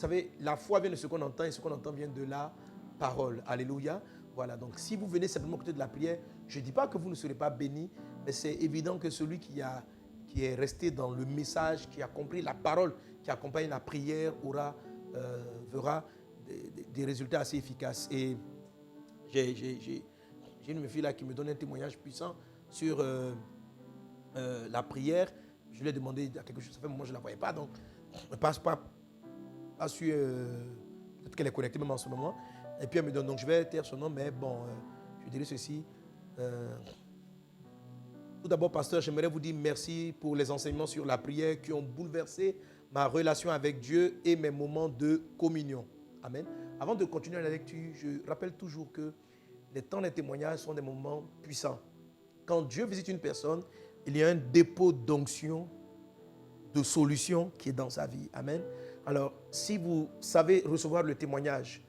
savez, la foi vient de ce qu'on entend et ce qu'on entend vient de la parole. Alléluia. Voilà, donc si vous venez simplement côté de la prière, je ne dis pas que vous ne serez pas bénis, mais c'est évident que celui qui est resté dans le message, qui a compris la parole, qui accompagne la prière, verra des résultats assez efficaces. Et j'ai une fille là qui me donne un témoignage puissant sur la prière. Je lui ai demandé quelque chose, ça fait un moment que je ne la voyais pas, donc je ne passe pas su, peut-être qu'elle est connectée même en ce moment. Et puis elle me donne, donc je vais taire son nom, mais bon, je dirais ceci. Tout d'abord, pasteur, j'aimerais vous dire merci pour les enseignements sur la prière qui ont bouleversé ma relation avec Dieu et mes moments de communion. Amen. Avant de continuer la lecture, je rappelle toujours que les temps des témoignages sont des moments puissants. Quand Dieu visite une personne, il y a un dépôt d'onction, de solution qui est dans sa vie. Amen. Alors, si vous savez recevoir le témoignage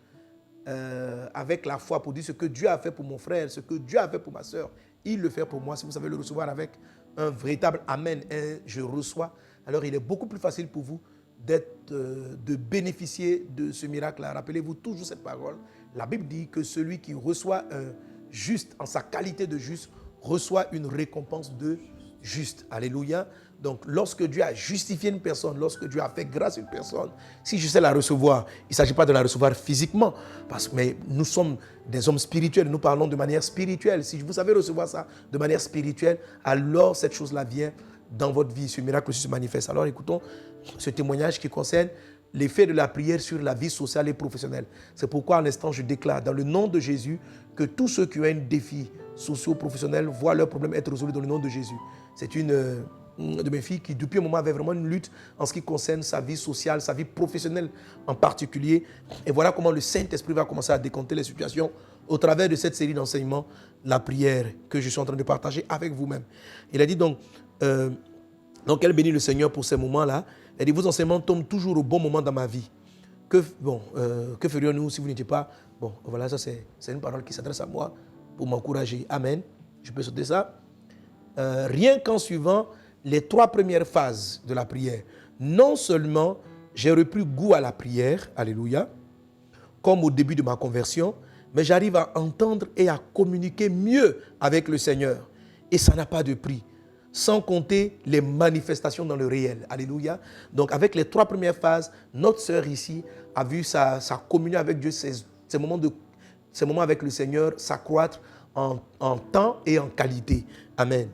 avec la foi pour dire ce que Dieu a fait pour mon frère, ce que Dieu a fait pour ma soeur, il le fait pour moi. Si vous savez le recevoir avec un véritable amen, je reçois, alors il est beaucoup plus facile pour vous de bénéficier de ce miracle-là. Rappelez-vous toujours cette parole. La Bible dit que celui qui reçoit un juste, en sa qualité de juste, reçoit une récompense de juste. Alléluia. Donc, lorsque Dieu a justifié une personne, lorsque Dieu a fait grâce à une personne, si je sais la recevoir, il ne s'agit pas de la recevoir physiquement, mais nous sommes des hommes spirituels, nous parlons de manière spirituelle. Si vous savez recevoir ça de manière spirituelle, alors cette chose-là vient dans votre vie, ce miracle se manifeste. Alors, écoutons ce témoignage qui concerne l'effet de la prière sur la vie sociale et professionnelle. C'est pourquoi, à l'instant, je déclare dans le nom de Jésus que tous ceux qui ont un défi socio-professionnel voient leurs problèmes être résolus dans le nom de Jésus. C'est une de mes filles qui, depuis un moment, avait vraiment une lutte en ce qui concerne sa vie sociale, sa vie professionnelle en particulier. Et voilà comment le Saint-Esprit va commencer à décompter les situations au travers de cette série d'enseignements, la prière que je suis en train de partager avec vous-même. Il a dit donc elle bénit le Seigneur pour ces moments-là. Elle dit, vos enseignements tombent toujours au bon moment dans ma vie. Que ferions-nous si vous n'étiez pas... Bon, voilà, ça c'est une parole qui s'adresse à moi pour m'encourager. Amen. Je peux sauter ça. Rien qu'en suivant les 3 premières phases de la prière, non seulement j'ai repris goût à la prière, alléluia, comme au début de ma conversion, mais j'arrive à entendre et à communiquer mieux avec le Seigneur. Et ça n'a pas de prix. Sans compter les manifestations dans le réel. Alléluia. Donc avec les 3 premières phases, notre sœur ici a vu sa communion avec Dieu, ses moments avec le Seigneur s'accroître en temps et en qualité. Amen.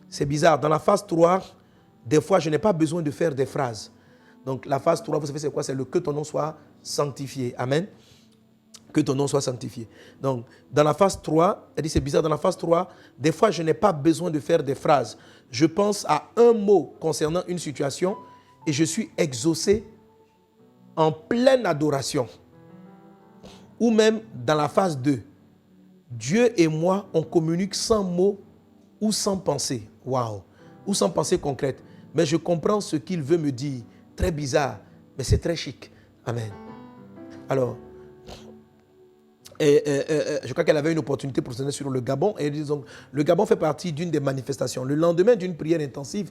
C'est bizarre. Dans la phase 3, des fois, je n'ai pas besoin de faire des phrases. Donc la phase 3, vous savez c'est quoi? C'est le que ton nom soit sanctifié. Amen. Que ton nom soit sanctifié. Donc, dans la phase 3, elle dit c'est bizarre, dans la phase 3, des fois, je n'ai pas besoin de faire des phrases. Je pense à un mot concernant une situation et je suis exaucé en pleine adoration. Ou même dans la phase 2, Dieu et moi, on communique sans mots ou sans pensée. Waouh! Ou sans pensée concrète. Mais je comprends ce qu'il veut me dire. Très bizarre, mais c'est très chic. Amen. Alors, je crois qu'elle avait une opportunité pour se donner sur le Gabon. Et disons, le Gabon fait partie d'une des manifestations. Le lendemain d'une prière intensive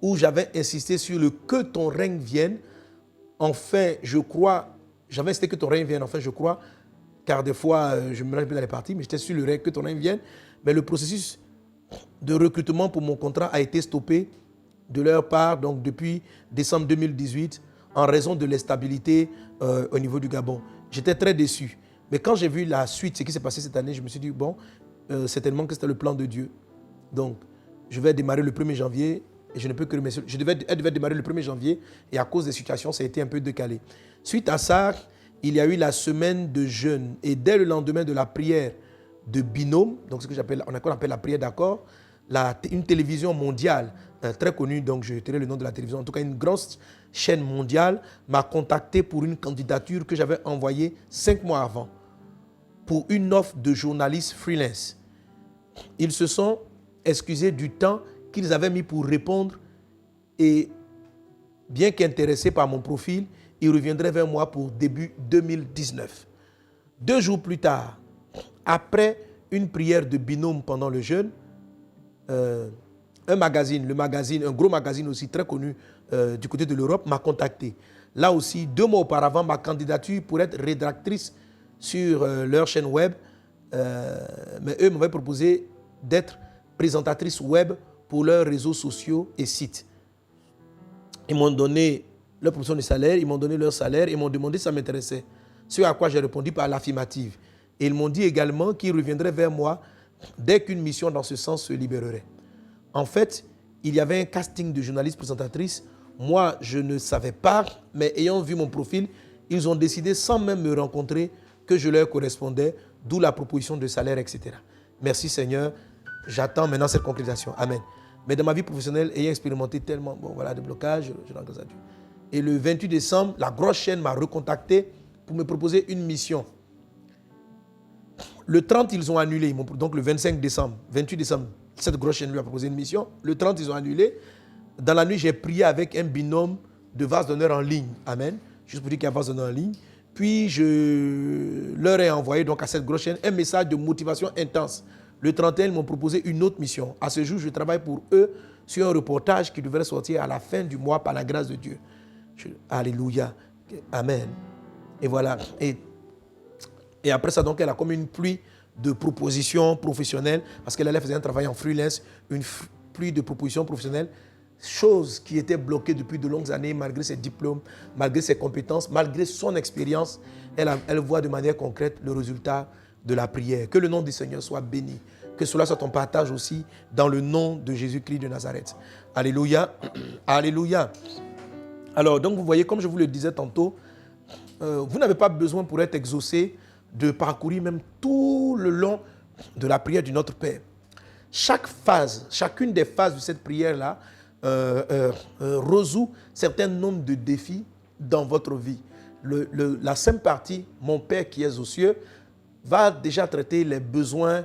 où j'avais insisté sur le que ton règne vienne, enfin, je crois, j'avais insisté que ton règne vienne, enfin, je crois, car des fois, je me mélange bien dans les parties, mais j'étais sur le règne, que ton règne vienne. Mais le processus de recrutement pour mon contrat a été stoppé de leur part, donc depuis décembre 2018, en raison de l'instabilité au niveau du Gabon. J'étais très déçu. Mais quand j'ai vu la suite, ce qui s'est passé cette année, je me suis dit, bon, certainement que c'était le plan de Dieu. Donc, je vais démarrer le 1er janvier, et je ne peux que remercier. Elle devait démarrer le 1er janvier, et à cause des situations, ça a été un peu décalé. Suite à ça, il y a eu la semaine de jeûne, et dès le lendemain de la prière de binôme, donc ce que on appelle la prière d'accord, une télévision mondiale, très connue, donc je tairai le nom de la télévision, en tout cas une grande chaîne mondiale, m'a contacté pour une candidature que j'avais envoyée 5 mois avant, pour une offre de journaliste freelance. Ils se sont excusés du temps qu'ils avaient mis pour répondre et bien qu'intéressés par mon profil, ils reviendraient vers moi pour début 2019. 2 jours plus tard, après une prière de binôme pendant le jeûne, un gros magazine aussi très connu du côté de l'Europe m'a contacté. Là aussi, 2 mois auparavant, ma candidature pour être rédactrice sur leur chaîne web, mais eux m'avaient proposé d'être présentatrice web pour leurs réseaux sociaux et sites. Ils m'ont donné leur proposition de salaire, ils m'ont donné leur salaire, ils m'ont demandé si ça m'intéressait. Ce à quoi j'ai répondu par l'affirmative. Et ils m'ont dit également qu'ils reviendraient vers moi dès qu'une mission dans ce sens se libérerait. En fait, il y avait un casting de journalistes présentatrices. Moi, je ne savais pas, mais ayant vu mon profil, ils ont décidé, sans même me rencontrer, que je leur correspondais, d'où la proposition de salaire, etc. Merci Seigneur, j'attends maintenant cette concrétisation. Amen. Mais dans ma vie professionnelle, ayant expérimenté tellement de blocages, je rends grâce à Dieu. Et le 28 décembre, la grosse chaîne m'a recontacté pour me proposer une mission. Le 30, ils ont annulé. Donc le 25 décembre, 28 décembre, cette grosse chaîne lui a proposé une mission. Le 30, ils ont annulé. Dans la nuit, j'ai prié avec un binôme de vase d'honneur en ligne. Amen. Juste pour dire qu'il y a vase d'honneur en ligne. Puis je leur ai envoyé donc à cette grosse chaîne un message de motivation intense. Le 31, ils m'ont proposé une autre mission. À ce jour, je travaille pour eux sur un reportage qui devrait sortir à la fin du mois par la grâce de Dieu. Alléluia. Amen. Et voilà. Et après ça, donc, elle a comme une pluie de propositions professionnelles, parce qu'elle allait faire un travail en freelance, une pluie de propositions professionnelles, chose qui était bloquée depuis de longues années, malgré ses diplômes, malgré ses compétences, malgré son expérience. Elle voit de manière concrète le résultat de la prière. Que le nom du Seigneur soit béni. Que cela soit ton partage aussi dans le nom de Jésus-Christ de Nazareth. Alléluia. Alléluia. Alors, donc vous voyez, comme je vous le disais tantôt, vous n'avez pas besoin pour être exaucé de parcourir même tout le long de la prière du Notre Père. Chaque phase, chacune des phases de cette prière-là résout un certain nombre de défis dans votre vie. La simple partie, mon Père qui est aux cieux, va déjà traiter les besoins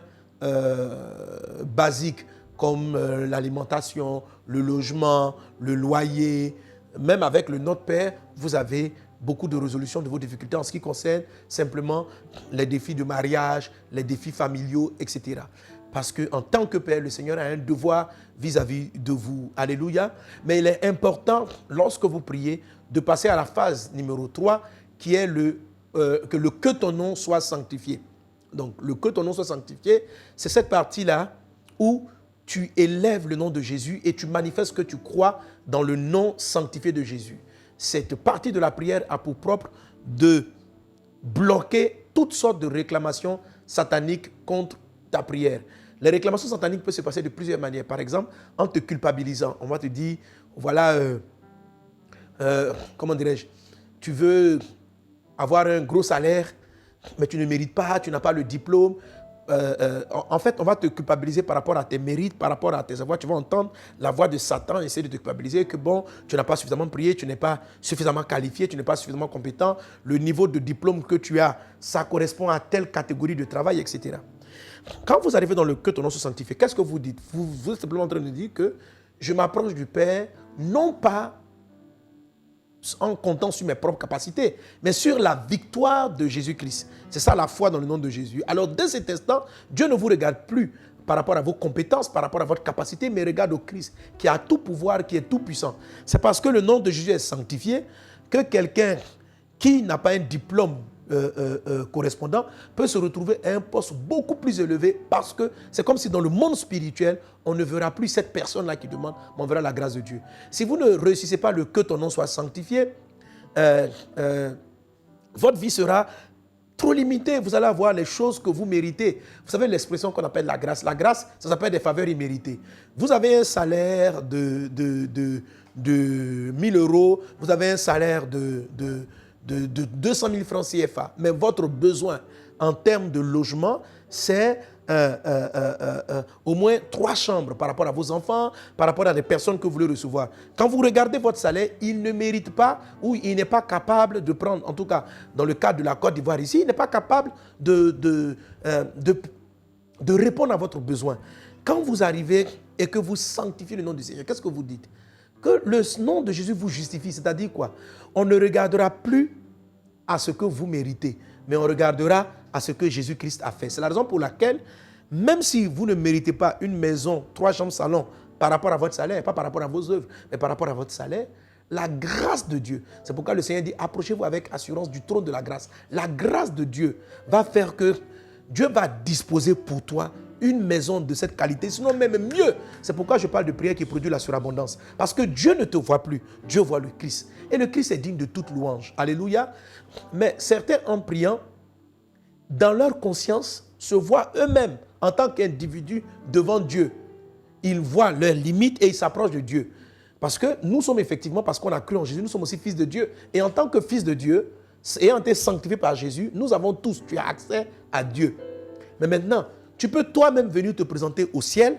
basiques comme l'alimentation, le logement, le loyer. Même avec le Notre Père, vous avez beaucoup de résolutions de vos difficultés en ce qui concerne simplement les défis de mariage, les défis familiaux, etc. Parce qu'en tant que Père, le Seigneur a un devoir vis-à-vis de vous. Alléluia. Mais il est important, lorsque vous priez, de passer à la phase numéro 3, qui est que ton nom soit sanctifié. Donc, le que ton nom soit sanctifié, c'est cette partie-là où tu élèves le nom de Jésus et tu manifestes que tu crois dans le nom sanctifié de Jésus. Cette partie de la prière a pour propre de bloquer toutes sortes de réclamations sataniques contre ta prière. Les réclamations sataniques peuvent se passer de plusieurs manières. Par exemple, en te culpabilisant, on va te dire, voilà, comment dirais-je, tu veux avoir un gros salaire, mais tu ne mérites pas, tu n'as pas le diplôme. En fait, on va te culpabiliser par rapport à tes mérites, par rapport à tes avoirs. Tu vas entendre la voix de Satan essayer de te culpabiliser que bon, tu n'as pas suffisamment prié, tu n'es pas suffisamment qualifié, tu n'es pas suffisamment compétent. Le niveau de diplôme que tu as, ça correspond à telle catégorie de travail, etc. Quand vous arrivez dans le que ton nom soit sanctifié, qu'est-ce que vous dites? Vous êtes simplement en train de dire que je m'approche du Père, non pas en comptant sur mes propres capacités, mais sur la victoire de Jésus-Christ. C'est ça la foi dans le nom de Jésus. Alors, dès cet instant, Dieu ne vous regarde plus par rapport à vos compétences, par rapport à votre capacité, mais regarde au Christ, qui a tout pouvoir, qui est tout puissant. C'est parce que le nom de Jésus est sanctifié que quelqu'un qui n'a pas un diplôme correspondant peut se retrouver à un poste beaucoup plus élevé, parce que c'est comme si dans le monde spirituel, on ne verra plus cette personne-là qui demande, mais on verra la grâce de Dieu. Si vous ne réussissez pas le que ton nom soit sanctifié, votre vie sera trop limitée. Vous allez avoir les choses que vous méritez. Vous savez l'expression qu'on appelle la grâce. La grâce, ça s'appelle des faveurs imméritées. Vous avez un salaire de 1000 euros, vous avez un salaire de 200 000 francs CFA. Mais votre besoin en termes de logement, c'est au moins 3 chambres par rapport à vos enfants, par rapport à des personnes que vous voulez recevoir. Quand vous regardez votre salaire, il ne mérite pas ou il n'est pas capable de prendre, en tout cas dans le cadre de la Côte d'Ivoire ici, il n'est pas capable de répondre à votre besoin. Quand vous arrivez et que vous sanctifiez le nom du Seigneur, qu'est-ce que vous dites? Que le nom de Jésus vous justifie, c'est-à-dire quoi? On ne regardera plus à ce que vous méritez, mais on regardera à ce que Jésus-Christ a fait. C'est la raison pour laquelle, même si vous ne méritez pas une maison, 3 chambres, salon, par rapport à votre salaire, pas par rapport à vos œuvres, mais par rapport à votre salaire, La grâce de Dieu. C'est pourquoi le Seigneur dit, approchez-vous avec assurance du trône de la grâce. La grâce de Dieu va faire que Dieu va disposer pour toi une maison de cette qualité, sinon même mieux. C'est pourquoi je parle de prière qui produit la surabondance. Parce que Dieu ne te voit plus, Dieu voit le Christ. Et le Christ est digne de toute louange. Alléluia. Mais certains, en priant, dans leur conscience, se voient eux-mêmes en tant qu'individus devant Dieu. Ils voient leurs limites et ils s'approchent de Dieu. Parce que nous sommes effectivement, parce qu'on a cru en Jésus, nous sommes aussi fils de Dieu. Et en tant que fils de Dieu, ayant été sanctifiés par Jésus, nous avons tous, tu as accès à Dieu. Mais maintenant, tu peux toi-même venir te présenter au ciel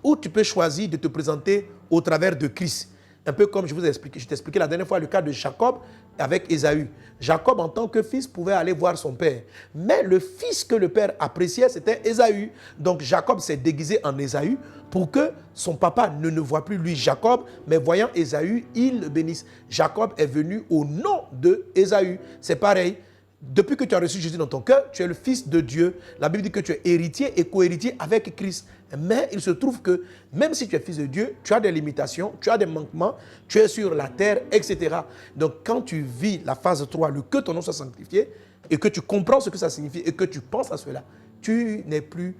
ou tu peux choisir de te présenter au travers de Christ. Un peu comme je t'ai expliqué la dernière fois le cas de Jacob avec Ésaü. Jacob, en tant que fils, pouvait aller voir son père. Mais le fils que le père appréciait, c'était Ésaü. Donc Jacob s'est déguisé en Ésaü pour que son papa ne voit plus lui Jacob, mais voyant Ésaü, il le bénisse. Jacob est venu au nom de Ésaü. C'est pareil. Depuis que tu as reçu Jésus dans ton cœur, tu es le fils de Dieu. La Bible dit que tu es héritier et co-héritier avec Christ. Mais il se trouve que même si tu es fils de Dieu, tu as des limitations, tu as des manquements, tu es sur la terre, etc. Donc quand tu vis la phase 3, le que ton nom soit sanctifié, et que tu comprends ce que ça signifie et que tu penses à cela, tu n'es plus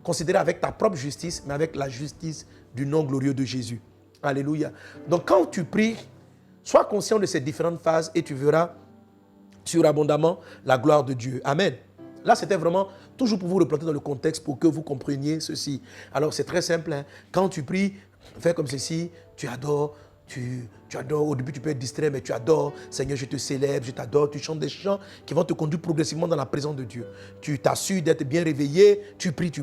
considéré avec ta propre justice, mais avec la justice du nom glorieux de Jésus. Alléluia. Donc quand tu pries, sois conscient de ces différentes phases et tu verras surabondamment la gloire de Dieu. Amen. Là, c'était vraiment toujours pour vous replanter dans le contexte pour que vous compreniez ceci. Alors, c'est très simple. Hein. Quand tu pries, fais comme ceci, tu adores, tu adores. Au début, tu peux être distrait, mais tu adores. Seigneur, je te célèbre, je t'adore. Tu chantes des chants qui vont te conduire progressivement dans la présence de Dieu. Tu t'assures d'être bien réveillé. Tu pries, tu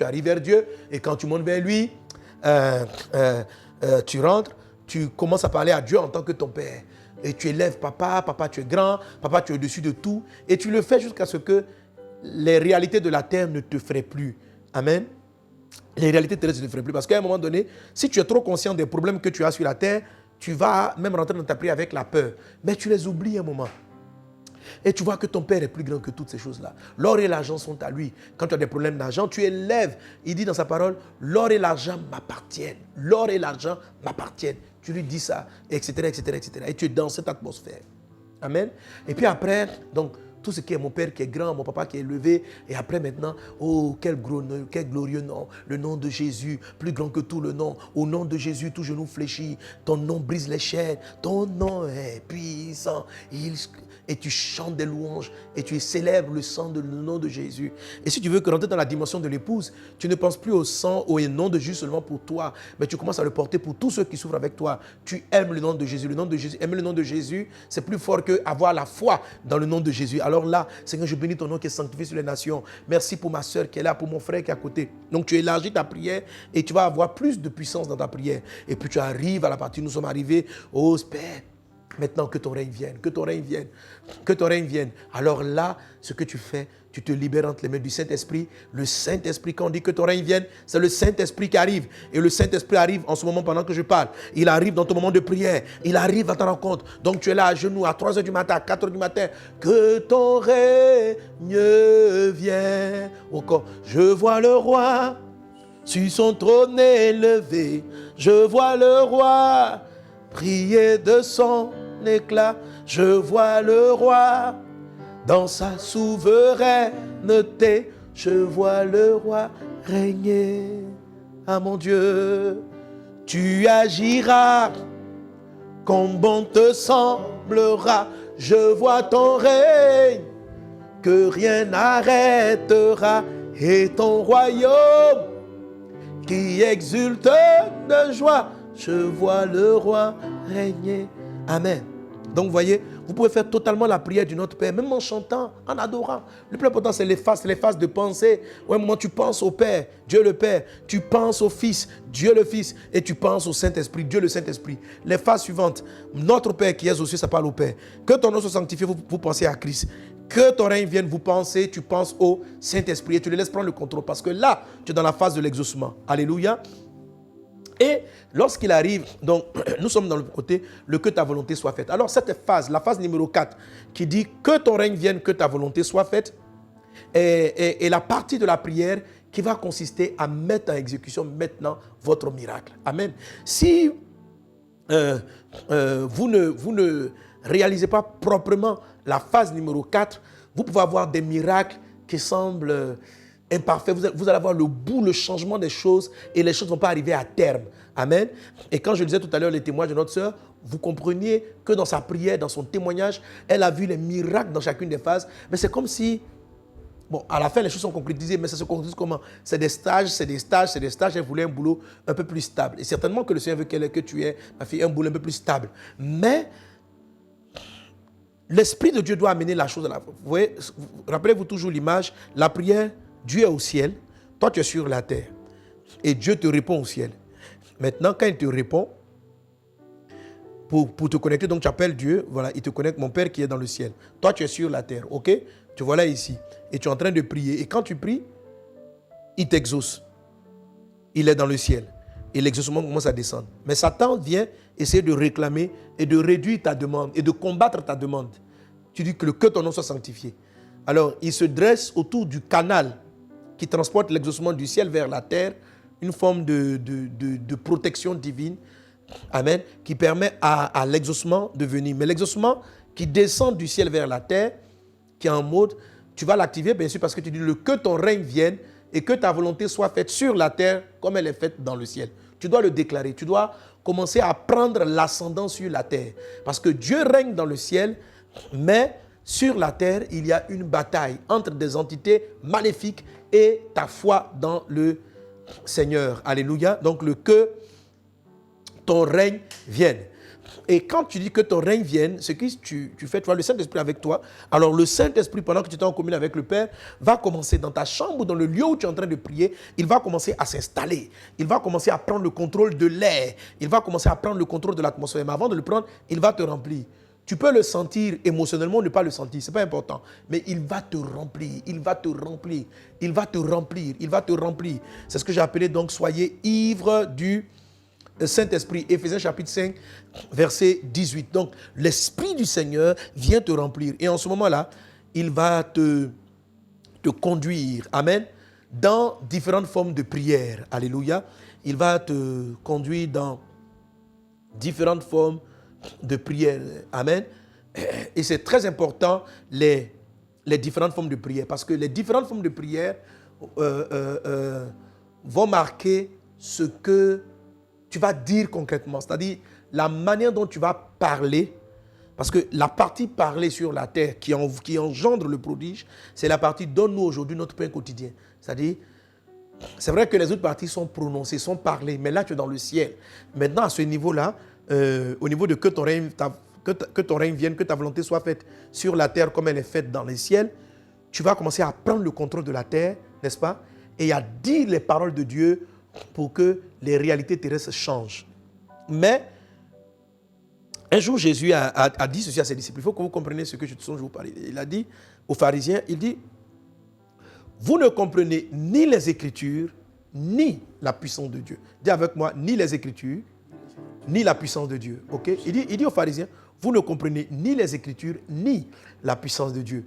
arrives vers Dieu. Et quand tu montes vers lui, tu rentres, tu commences à parler à Dieu en tant que ton Père. Et tu élèves papa, papa tu es grand, papa tu es au-dessus de tout. Et tu le fais jusqu'à ce que les réalités de la terre ne te feraient plus. Amen. Les réalités terrestres ne te feraient plus. Parce qu'à un moment donné, si tu es trop conscient des problèmes que tu as sur la terre, tu vas même rentrer dans ta prière avec la peur. Mais tu les oublies un moment. Et tu vois que ton Père est plus grand que toutes ces choses-là. L'or et l'argent sont à lui. Quand tu as des problèmes d'argent, tu élèves. Il dit dans sa parole, l'or et l'argent m'appartiennent. L'or et l'argent m'appartiennent. Tu lui dis ça, etc., etc., etc. Et tu es dans cette atmosphère. Amen. Et puis après, donc, tout ce qui est mon Père qui est grand, mon Papa qui est élevé. Et après maintenant, oh, quel glorieux nom. Le nom de Jésus, plus grand que tout le nom. Au nom de Jésus, tout genou fléchit. Ton nom brise les chaînes. Ton nom est puissant. Et tu chantes des louanges et tu célèbres le nom de Jésus. Et si tu veux rentrer dans la dimension de l'épouse, tu ne penses plus au sang, au nom de Jésus seulement pour toi, mais tu commences à le porter pour tous ceux qui souffrent avec toi. Tu aimes le nom de Jésus. Le nom de Jésus, aimer le nom de Jésus, c'est plus fort qu'avoir la foi dans le nom de Jésus. Alors là, Seigneur, je bénis ton nom qui est sanctifié sur les nations. Merci pour ma soeur qui est là, pour mon frère qui est à côté. Donc tu élargis ta prière et tu vas avoir plus de puissance dans ta prière. Et puis tu arrives à la partie où nous sommes arrivés. Oh Père, maintenant que ton règne vienne, que ton règne vienne, que ton règne vienne. Alors là, ce que tu fais, tu te libères entre les mains du Saint-Esprit. Le Saint-Esprit, quand on dit que ton règne vienne, c'est le Saint-Esprit qui arrive. Et le Saint-Esprit arrive en ce moment pendant que je parle. Il arrive dans ton moment de prière. Il arrive à ta rencontre. Donc tu es là à genoux à 3h du matin, à 4h du matin. Que ton règne vienne. Encore, je vois le roi sur son trône élevé. Je vois le roi briller de son éclat, je vois le roi dans sa souveraineté, je vois le roi régner. Ah mon Dieu, tu agiras comme bon te semblera, je vois ton règne que rien n'arrêtera et ton royaume qui exulte de joie, je vois le roi régner. Amen. Donc, vous voyez, vous pouvez faire totalement la prière du Notre Père, même en chantant, en adorant. Le plus important, c'est les phases de pensée. Au moment où tu penses au Père, Dieu le Père. Tu penses au Fils, Dieu le Fils. Et tu penses au Saint-Esprit, Dieu le Saint-Esprit. Les phases suivantes. Notre Père qui est aux cieux, ça parle au Père. Que ton nom soit sanctifié, vous pensez à Christ. Que ton règne vienne, tu penses au Saint-Esprit. Et tu le laisses prendre le contrôle. Parce que là, tu es dans la phase de l'exaucement. Alléluia. Et lorsqu'il arrive, donc nous sommes dans le côté, le que ta volonté soit faite. Alors cette phase, la phase numéro 4, qui dit que ton règne vienne, que ta volonté soit faite, est la partie de la prière qui va consister à mettre en exécution maintenant votre miracle. Amen. Si vous ne réalisez pas proprement la phase numéro 4, vous pouvez avoir des miracles qui semblent imparfaits. Vous allez avoir le bout, le changement des choses et les choses ne vont pas arriver à terme. Amen. Et quand je disais tout à l'heure les témoignages de notre sœur, vous compreniez que dans sa prière, dans son témoignage, elle a vu les miracles dans chacune des phases. Mais c'est comme si, bon, à la fin, les choses sont concrétisées, mais ça se concrétise comment? C'est des stages, c'est des stages, c'est des stages. Elle voulait un boulot un peu plus stable. Et certainement que le Seigneur veut que tu aies, ma fille, un boulot un peu plus stable. Mais l'Esprit de Dieu doit amener la chose à la fois. Vous voyez, rappelez-vous toujours l'image, la prière, Dieu est au ciel, toi tu es sur la terre. Et Dieu te répond au ciel. Maintenant, quand il te répond, pour te connecter, donc tu appelles Dieu, voilà, il te connecte, mon Père qui est dans le ciel. Toi tu es sur la terre, ok? Tu vois là ici. Et tu es en train de prier. Et quand tu pries, il t'exauce. Il est dans le ciel. Et l'exaucement commence à descendre. Mais Satan vient essayer de réclamer et de réduire ta demande et de combattre ta demande. Tu dis que ton nom soit sanctifié. Alors, il se dresse autour du canal qui transporte l'exaucement du ciel vers la terre, une forme de protection divine, amen, qui permet à l'exaucement de venir. Mais l'exaucement qui descend du ciel vers la terre, qui est en mode, tu vas l'activer bien sûr parce que tu dis que ton règne vienne et que ta volonté soit faite sur la terre comme elle est faite dans le ciel. Tu dois le déclarer, tu dois commencer à prendre l'ascendant sur la terre. Parce que Dieu règne dans le ciel, mais sur la terre, il y a une bataille entre des entités maléfiques et ta foi dans le Seigneur. Alléluia. Donc que ton règne vienne. Et quand tu dis que ton règne vienne, ce que tu fais, tu as le Saint-Esprit avec toi. Alors le Saint-Esprit, pendant que tu es en commune avec le Père, va commencer dans ta chambre ou dans le lieu où tu es en train de prier, il va commencer à s'installer. Il va commencer à prendre le contrôle de l'air. Il va commencer à prendre le contrôle de l'atmosphère. Mais avant de le prendre, il va te remplir. Tu peux le sentir émotionnellement ou ne pas le sentir, ce n'est pas important. Mais il va te remplir, il va te remplir, il va te remplir, il va te remplir. C'est ce que j'ai appelé donc, soyez ivres du Saint-Esprit, Éphésiens chapitre 5, verset 18. Donc, l'Esprit du Seigneur vient te remplir. Et en ce moment-là, il va te conduire, amen, dans différentes formes de prière. Alléluia. Il va te conduire dans différentes formes de prière. Amen. Et c'est très important, les différentes formes de prière. Parce que les différentes formes de prière vont marquer ce que tu vas dire concrètement, c'est-à-dire la manière dont tu vas parler, parce que la partie parler sur la terre qui engendre le prodige, c'est la partie donne-nous aujourd'hui notre pain quotidien. C'est-à-dire, c'est vrai que les autres parties sont prononcées, sont parlées, mais là tu es dans le ciel. Maintenant à ce niveau-là, au niveau de que ton règne vienne, que ta volonté soit faite sur la terre comme elle est faite dans les ciels, tu vas commencer à prendre le contrôle de la terre, n'est-ce pas? Et à dire les paroles de Dieu pour que les réalités terrestres changent. Mais, un jour, Jésus a dit ceci à ses disciples. Il faut que vous compreniez ce que je vous parle. Il a dit aux pharisiens, il dit, vous ne comprenez ni les Écritures, ni la puissance de Dieu. Dis avec moi, ni les Écritures, ni la puissance de Dieu. Okay? Il dit aux pharisiens, vous ne comprenez ni les Écritures, ni la puissance de Dieu.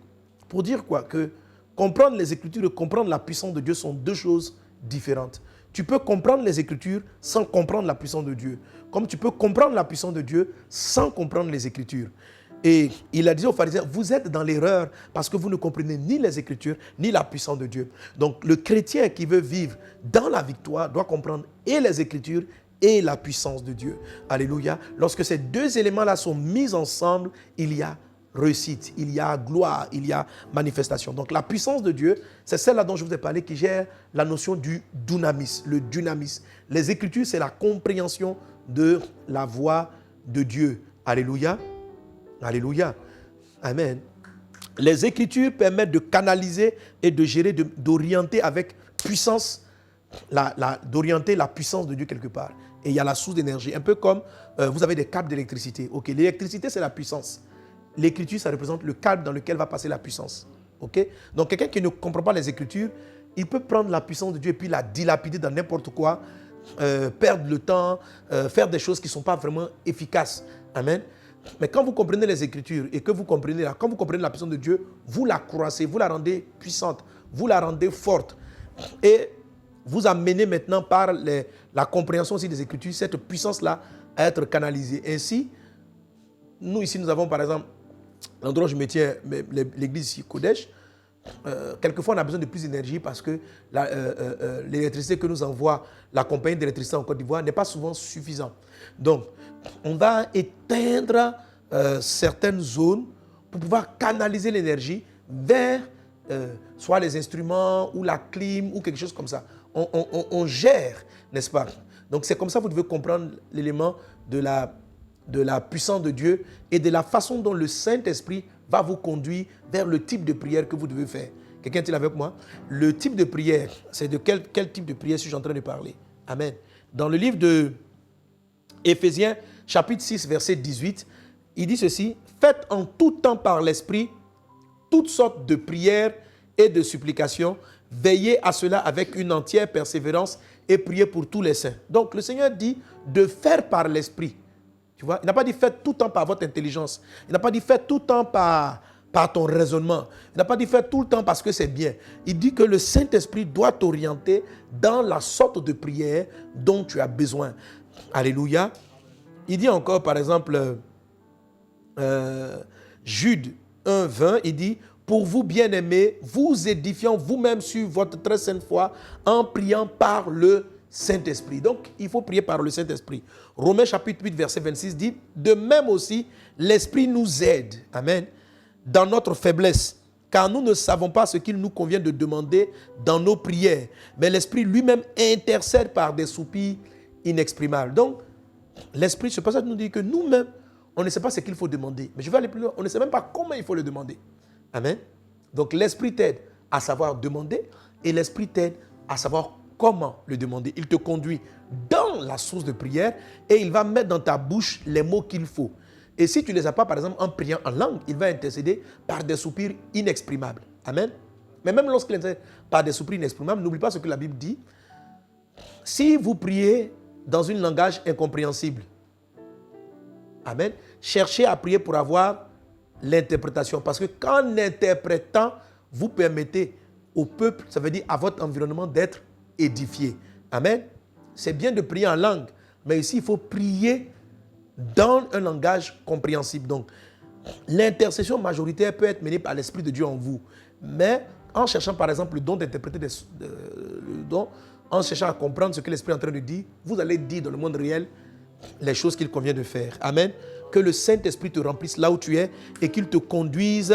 Pour dire quoi? Que comprendre les Écritures et comprendre la puissance de Dieu sont deux choses différentes. Tu peux comprendre les Écritures sans comprendre la puissance de Dieu. Comme tu peux comprendre la puissance de Dieu sans comprendre les Écritures. Et il a dit aux pharisiens, vous êtes dans l'erreur parce que vous ne comprenez ni les Écritures, ni la puissance de Dieu. Donc le chrétien qui veut vivre dans la victoire doit comprendre et les Écritures et la puissance de Dieu. Alléluia. Lorsque ces deux éléments-là sont mis ensemble, il y a réussite, il y a gloire, il y a manifestation. Donc la puissance de Dieu, c'est celle-là dont je vous ai parlé qui gère la notion du dunamis, le dynamis. Les Écritures, c'est la compréhension de la voix de Dieu. Alléluia. Alléluia. Amen. Les Écritures permettent de canaliser et de gérer, d'orienter avec puissance, d'orienter la puissance de Dieu quelque part. Et il y a la source d'énergie. Un peu comme vous avez des câbles d'électricité. Okay. L'électricité, c'est la puissance. L'écriture, ça représente le câble dans lequel va passer la puissance. Okay? Donc, quelqu'un qui ne comprend pas les Écritures, il peut prendre la puissance de Dieu et puis la dilapider dans n'importe quoi, perdre le temps, faire des choses qui ne sont pas vraiment efficaces. Amen. Mais quand vous comprenez les Écritures et que quand vous comprenez la puissance de Dieu, vous la croissez, vous la rendez puissante, vous la rendez forte. Et vous amenez maintenant par la compréhension aussi des Écritures, cette puissance-là, à être canalisé. Ainsi, nous ici, nous avons par exemple, l'endroit où je me tiens, l'église ici, Kodesh, quelquefois on a besoin de plus d'énergie parce que l'électricité que nous envoie la compagnie d'électricité en Côte d'Ivoire n'est pas souvent suffisante. Donc, on va éteindre certaines zones pour pouvoir canaliser l'énergie vers soit les instruments ou la clim ou quelque chose comme ça. On gère, n'est-ce pas? Donc c'est comme ça que vous devez comprendre l'élément de la puissance de Dieu et de la façon dont le Saint-Esprit va vous conduire vers le type de prière que vous devez faire. Quelqu'un est-il avec moi? Le type de prière, c'est de quel type de prière suis-je en train de parler? Amen. Dans le livre de Éphésiens, chapitre 6, verset 18, il dit ceci: faites en tout temps par l'Esprit toutes sortes de prières et de supplications. Veillez à cela avec une entière persévérance et priez pour tous les saints. Donc le Seigneur dit de faire par l'Esprit. Tu vois, il n'a pas dit faites tout le temps par votre intelligence. Il n'a pas dit faites tout le temps par ton raisonnement. Il n'a pas dit faites tout le temps parce que c'est bien. Il dit que le Saint-Esprit doit t'orienter dans la sorte de prière dont tu as besoin. Alléluia. Il dit encore, par exemple, Jude 1, 20, il dit: pour vous, bien-aimés, vous édifiant vous-même sur votre très sainte foi en priant par le Saint-Esprit. Donc, il faut prier par le Saint-Esprit. Romains chapitre 8, verset 26 dit: de même aussi, l'Esprit nous aide, amen, dans notre faiblesse, car nous ne savons pas ce qu'il nous convient de demander dans nos prières, mais l'Esprit lui-même intercède par des soupirs inexprimables. Donc, l'Esprit, c'est pour ça que nous dit que nous-mêmes, on ne sait pas ce qu'il faut demander. Mais je vais aller plus loin, on ne sait même pas comment il faut le demander. Amen. Donc, l'Esprit t'aide à savoir demander et l'Esprit t'aide à savoir comment le demander. Il te conduit dans la source de prière et il va mettre dans ta bouche les mots qu'il faut. Et si tu ne les as pas, par exemple, en priant en langue, il va intercéder par des soupirs inexprimables. Amen. Mais même lorsqu'il intercède par des soupirs inexprimables, n'oublie pas ce que la Bible dit. Si vous priez dans un langage incompréhensible, amen, cherchez à prier pour avoir l'interprétation. Parce que qu'en interprétant, vous permettez au peuple, ça veut dire à votre environnement, d'être édifié. Amen. C'est bien de prier en langue, mais ici, il faut prier dans un langage compréhensible. Donc, l'intercession majoritaire peut être menée par l'Esprit de Dieu en vous. Mais en cherchant, par exemple, le don d'interpréter le don, en cherchant à comprendre ce que l'Esprit est en train de dire, vous allez dire dans le monde réel les choses qu'il convient de faire. Amen. Que le Saint-Esprit te remplisse là où tu es et qu'il te conduise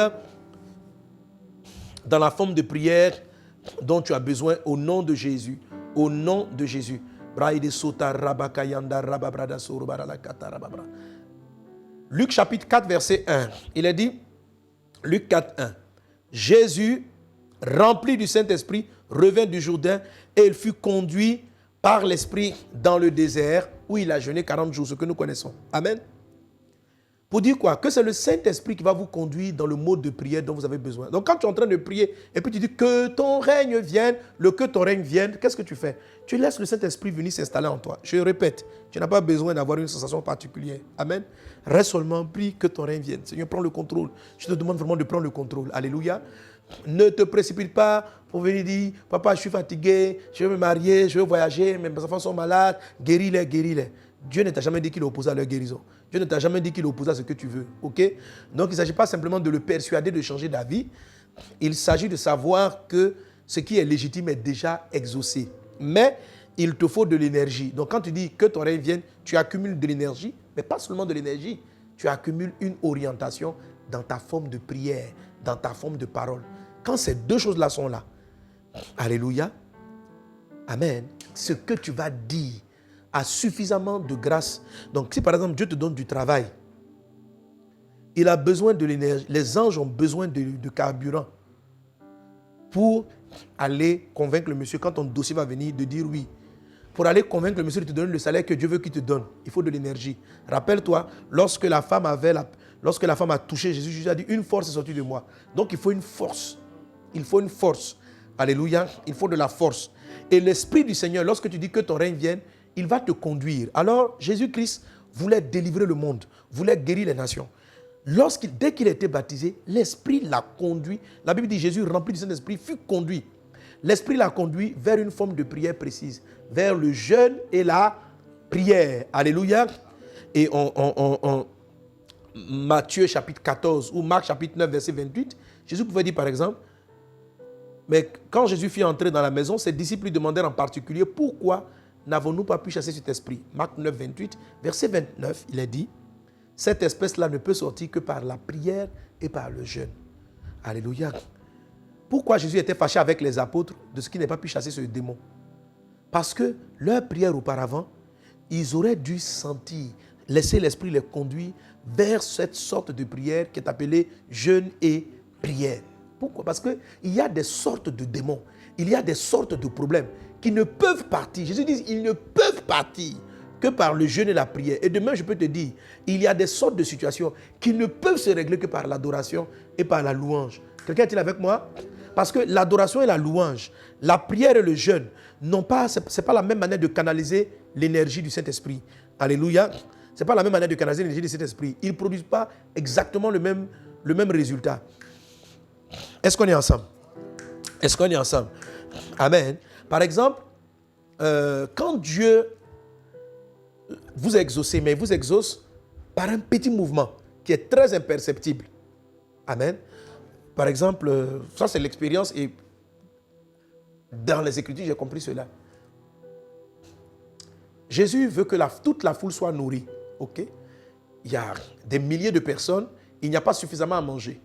dans la forme de prière dont tu as besoin au nom de Jésus. Au nom de Jésus. Luc chapitre 4, verset 1. Il est dit, Luc 4, 1. Jésus, rempli du Saint-Esprit, revint du Jourdain et il fut conduit par l'Esprit dans le désert où il a jeûné 40 jours, ce que nous connaissons. Amen. Pour dire quoi? Que c'est le Saint-Esprit qui va vous conduire dans le mode de prière dont vous avez besoin. Donc quand tu es en train de prier et puis tu dis que ton règne vienne, que ton règne vienne, qu'est-ce que tu fais? Tu laisses le Saint-Esprit venir s'installer en toi. Je répète, tu n'as pas besoin d'avoir une sensation particulière. Amen. Reste seulement, prie que ton règne vienne. Seigneur, prends le contrôle. Je te demande vraiment de prendre le contrôle. Alléluia. Ne te précipite pas pour venir dire: papa, je suis fatigué, je veux me marier, je veux voyager, mes enfants sont malades, guéris-les, guéris-les. Dieu ne t'a jamais dit qu'il est opposé à leur guérison. Dieu ne t'a jamais dit qu'il est opposé à ce que tu veux. Ok? Donc, il ne s'agit pas simplement de le persuader de changer d'avis. Il s'agit de savoir que ce qui est légitime est déjà exaucé. Mais il te faut de l'énergie. Donc, quand tu dis que ton règne vienne, tu accumules de l'énergie, mais pas seulement de l'énergie. Tu accumules une orientation dans ta forme de prière, dans ta forme de parole. Quand ces deux choses-là sont là, alléluia, amen, ce que tu vas dire a suffisamment de grâce. Donc, si par exemple Dieu te donne du travail, il a besoin de l'énergie. Les anges ont besoin de carburant pour aller convaincre le monsieur, quand ton dossier va venir, de dire oui. Pour aller convaincre le monsieur de te donner le salaire que Dieu veut qu'il te donne, il faut de l'énergie. Rappelle-toi, lorsque la femme a touché Jésus, Jésus a dit: une force est sortie de moi. Donc il faut une force. Il faut une force. Alléluia. Il faut de la force. Et l'Esprit du Seigneur, lorsque tu dis que ton règne vienne, il va te conduire. Alors, Jésus-Christ voulait délivrer le monde, voulait guérir les nations. Dès qu'il a été baptisé, l'Esprit l'a conduit. La Bible dit: Jésus, rempli du Saint-Esprit, fut conduit. L'Esprit l'a conduit vers une forme de prière précise, vers le jeûne et la prière. Alléluia. et en Matthieu chapitre 14 ou Marc chapitre 9 verset 28, Jésus pouvait dire par exemple, mais quand Jésus fit entrer dans la maison, ses disciples lui demandèrent en particulier pourquoi n'avons-nous pas pu chasser cet esprit. Marc 9, 28, verset 29, il est dit, cette espèce-là ne peut sortir que par la prière et par le jeûne. Alléluia. Pourquoi Jésus était fâché avec les apôtres de ce qu'il n'ait pas pu chasser ce démon? Parce que leur prière auparavant, ils auraient dû sentir, laisser l'esprit les conduire vers cette sorte de prière qui est appelée jeûne et prière. Pourquoi? Parce qu'il y a des sortes de démons, il y a des sortes de problèmes qui ne peuvent partir. Jésus dit, ils ne peuvent partir que par le jeûne et la prière. Et demain, je peux te dire, il y a des sortes de situations qui ne peuvent se régler que par l'adoration et par la louange. Quelqu'un est-il avec moi? Parce que l'adoration et la louange, la prière et le jeûne, ce n'est pas la même manière de canaliser l'énergie du Saint-Esprit. Alléluia. Ce n'est pas la même manière de canaliser l'énergie du Saint-Esprit. Ils ne produisent pas exactement le même résultat. Est-ce qu'on est ensemble? Est-ce qu'on est ensemble? Amen. Par exemple, quand Dieu vous a exaucé, mais il vous exauce par un petit mouvement qui est très imperceptible. Amen. Par exemple, ça c'est l'expérience et dans les Écritures, j'ai compris cela. Jésus veut que toute la foule soit nourrie. Ok? Il y a des milliers de personnes, il n'y a pas suffisamment à manger.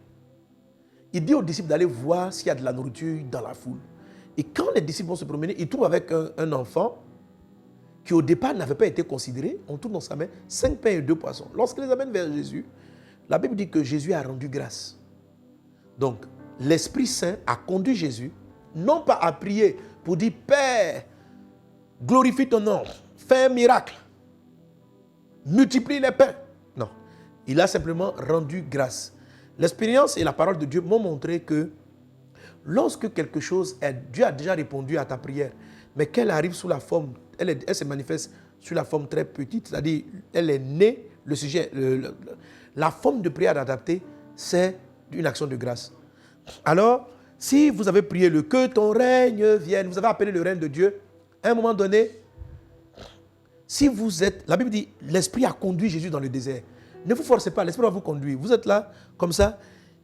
Il dit aux disciples d'aller voir s'il y a de la nourriture dans la foule. Et quand les disciples vont se promener, ils trouvent avec un enfant qui au départ n'avait pas été considéré. On trouve dans sa main 5 pains et 2 poissons. Lorsqu'ils les amènent vers Jésus, la Bible dit que Jésus a rendu grâce. Donc, l'Esprit Saint a conduit Jésus, non pas à prier pour dire « Père, glorifie ton nom, fais un miracle, multiplie les pains. » Non, il a simplement rendu grâce. L'expérience et la parole de Dieu m'ont montré que lorsque quelque chose, Dieu a déjà répondu à ta prière, mais qu'elle arrive sous la forme, elle se manifeste sous la forme très petite, c'est-à-dire elle est née, le sujet, la forme de prière adaptée, c'est une action de grâce. Alors, si vous avez prié le que ton règne vienne, vous avez appelé le règne de Dieu, à un moment donné, si vous êtes, la Bible dit, l'Esprit a conduit Jésus dans le désert. Ne vous forcez pas, l'Esprit va vous conduire. Vous êtes là, comme ça,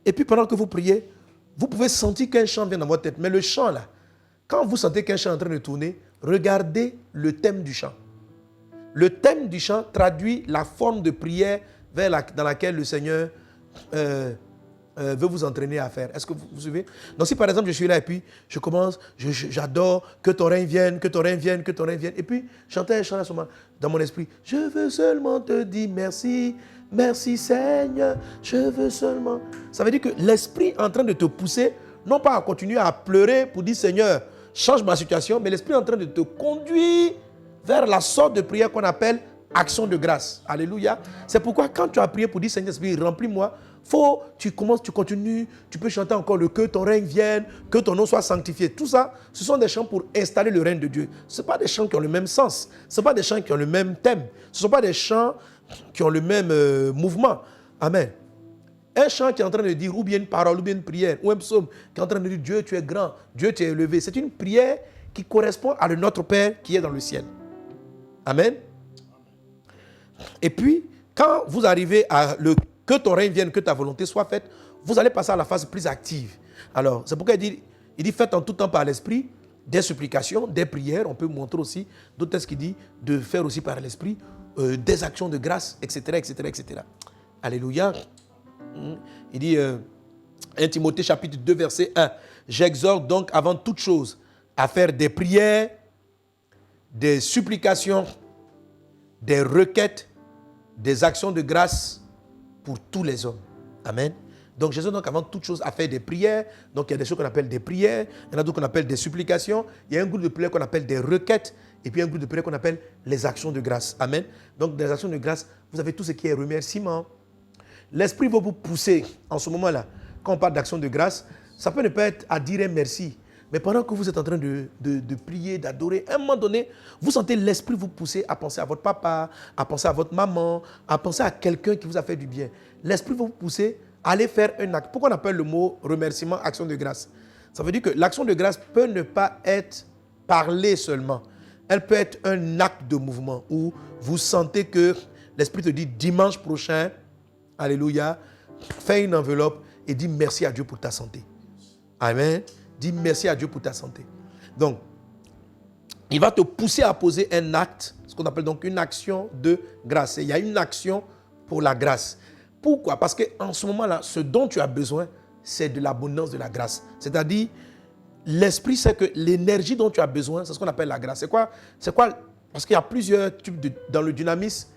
et puis pendant que vous priez, vous pouvez sentir qu'un chant vient dans votre tête. Mais le chant là, quand vous sentez qu'un chant est en train de tourner, regardez le thème du chant. Le thème du chant traduit la forme de prière dans laquelle le Seigneur veut vous entraîner à faire. Est-ce que vous suivez? Donc si par exemple je suis là et puis je commence, j'adore que ton règne vienne, que ton règne vienne, que ton règne vienne. Et puis chanter un chant à ce moment dans mon esprit. Je veux seulement te dire merci, merci Seigneur, je veux seulement. Ça veut dire que l'esprit est en train de te pousser, non pas à continuer à pleurer pour dire Seigneur, change ma situation, mais l'esprit est en train de te conduire vers la sorte de prière qu'on appelle action de grâce. Alléluia. C'est pourquoi quand tu as prié pour dire Seigneur Esprit, remplis-moi, tu commences, tu continues, tu peux chanter encore le que ton règne vienne, que ton nom soit sanctifié. Tout ça, ce sont des chants pour installer le règne de Dieu. Ce ne sont pas des chants qui ont le même sens. Ce ne sont pas des chants qui ont le même thème. Ce ne sont pas des chants qui ont le même mouvement. Amen. Un chant qui est en train de dire, ou bien une parole, ou bien une prière, ou un psaume qui est en train de dire Dieu, tu es grand, Dieu, tu es élevé. C'est une prière qui correspond à notre Père qui est dans le ciel. Amen. Et puis, quand vous arrivez à que ton règne vienne, que ta volonté soit faite, vous allez passer à la phase plus active. Alors, c'est pourquoi il dit faites en tout temps par l'esprit, des supplications, des prières. On peut montrer aussi d'autres textes qui disent de faire aussi par l'esprit des actions de grâce, etc., etc., etc. Alléluia. Il dit, 1 Timothée chapitre 2, verset 1, j'exhorte donc avant toute chose à faire des prières, des supplications, des requêtes, des actions de grâce pour tous les hommes. Amen. Donc Jésus donc avant toute chose a fait des prières. Donc il y a des choses qu'on appelle des prières, il y en a d'autres qu'on appelle des supplications, il y a un groupe de prières qu'on appelle des requêtes, et puis un groupe de prières qu'on appelle les actions de grâce. Amen. Donc des actions de grâce, vous avez tout ce qui est remerciement. L'Esprit va vous pousser en ce moment-là. Quand on parle d'action de grâce, ça peut ne pas être à dire un merci. Mais pendant que vous êtes en train de prier, d'adorer, à un moment donné, vous sentez l'Esprit vous pousser à penser à votre papa, à penser à votre maman, à penser à quelqu'un qui vous a fait du bien. L'Esprit va vous pousser à aller faire un acte. Pourquoi on appelle le mot remerciement action de grâce? Ça veut dire que l'action de grâce peut ne pas être parlée seulement. Elle peut être un acte de mouvement où vous sentez que l'Esprit te dit dimanche prochain, alléluia, fais une enveloppe et dis merci à Dieu pour ta santé. Amen. Dis merci à Dieu pour ta santé. Donc, il va te pousser à poser un acte, ce qu'on appelle donc une action de grâce. Et il y a une action pour la grâce. Pourquoi? Parce qu'en ce moment-là, ce dont tu as besoin, c'est de l'abondance de la grâce. C'est-à-dire, l'esprit sait que l'énergie dont tu as besoin, c'est ce qu'on appelle la grâce. C'est quoi? Parce qu'il y a plusieurs types dans le dynamisme.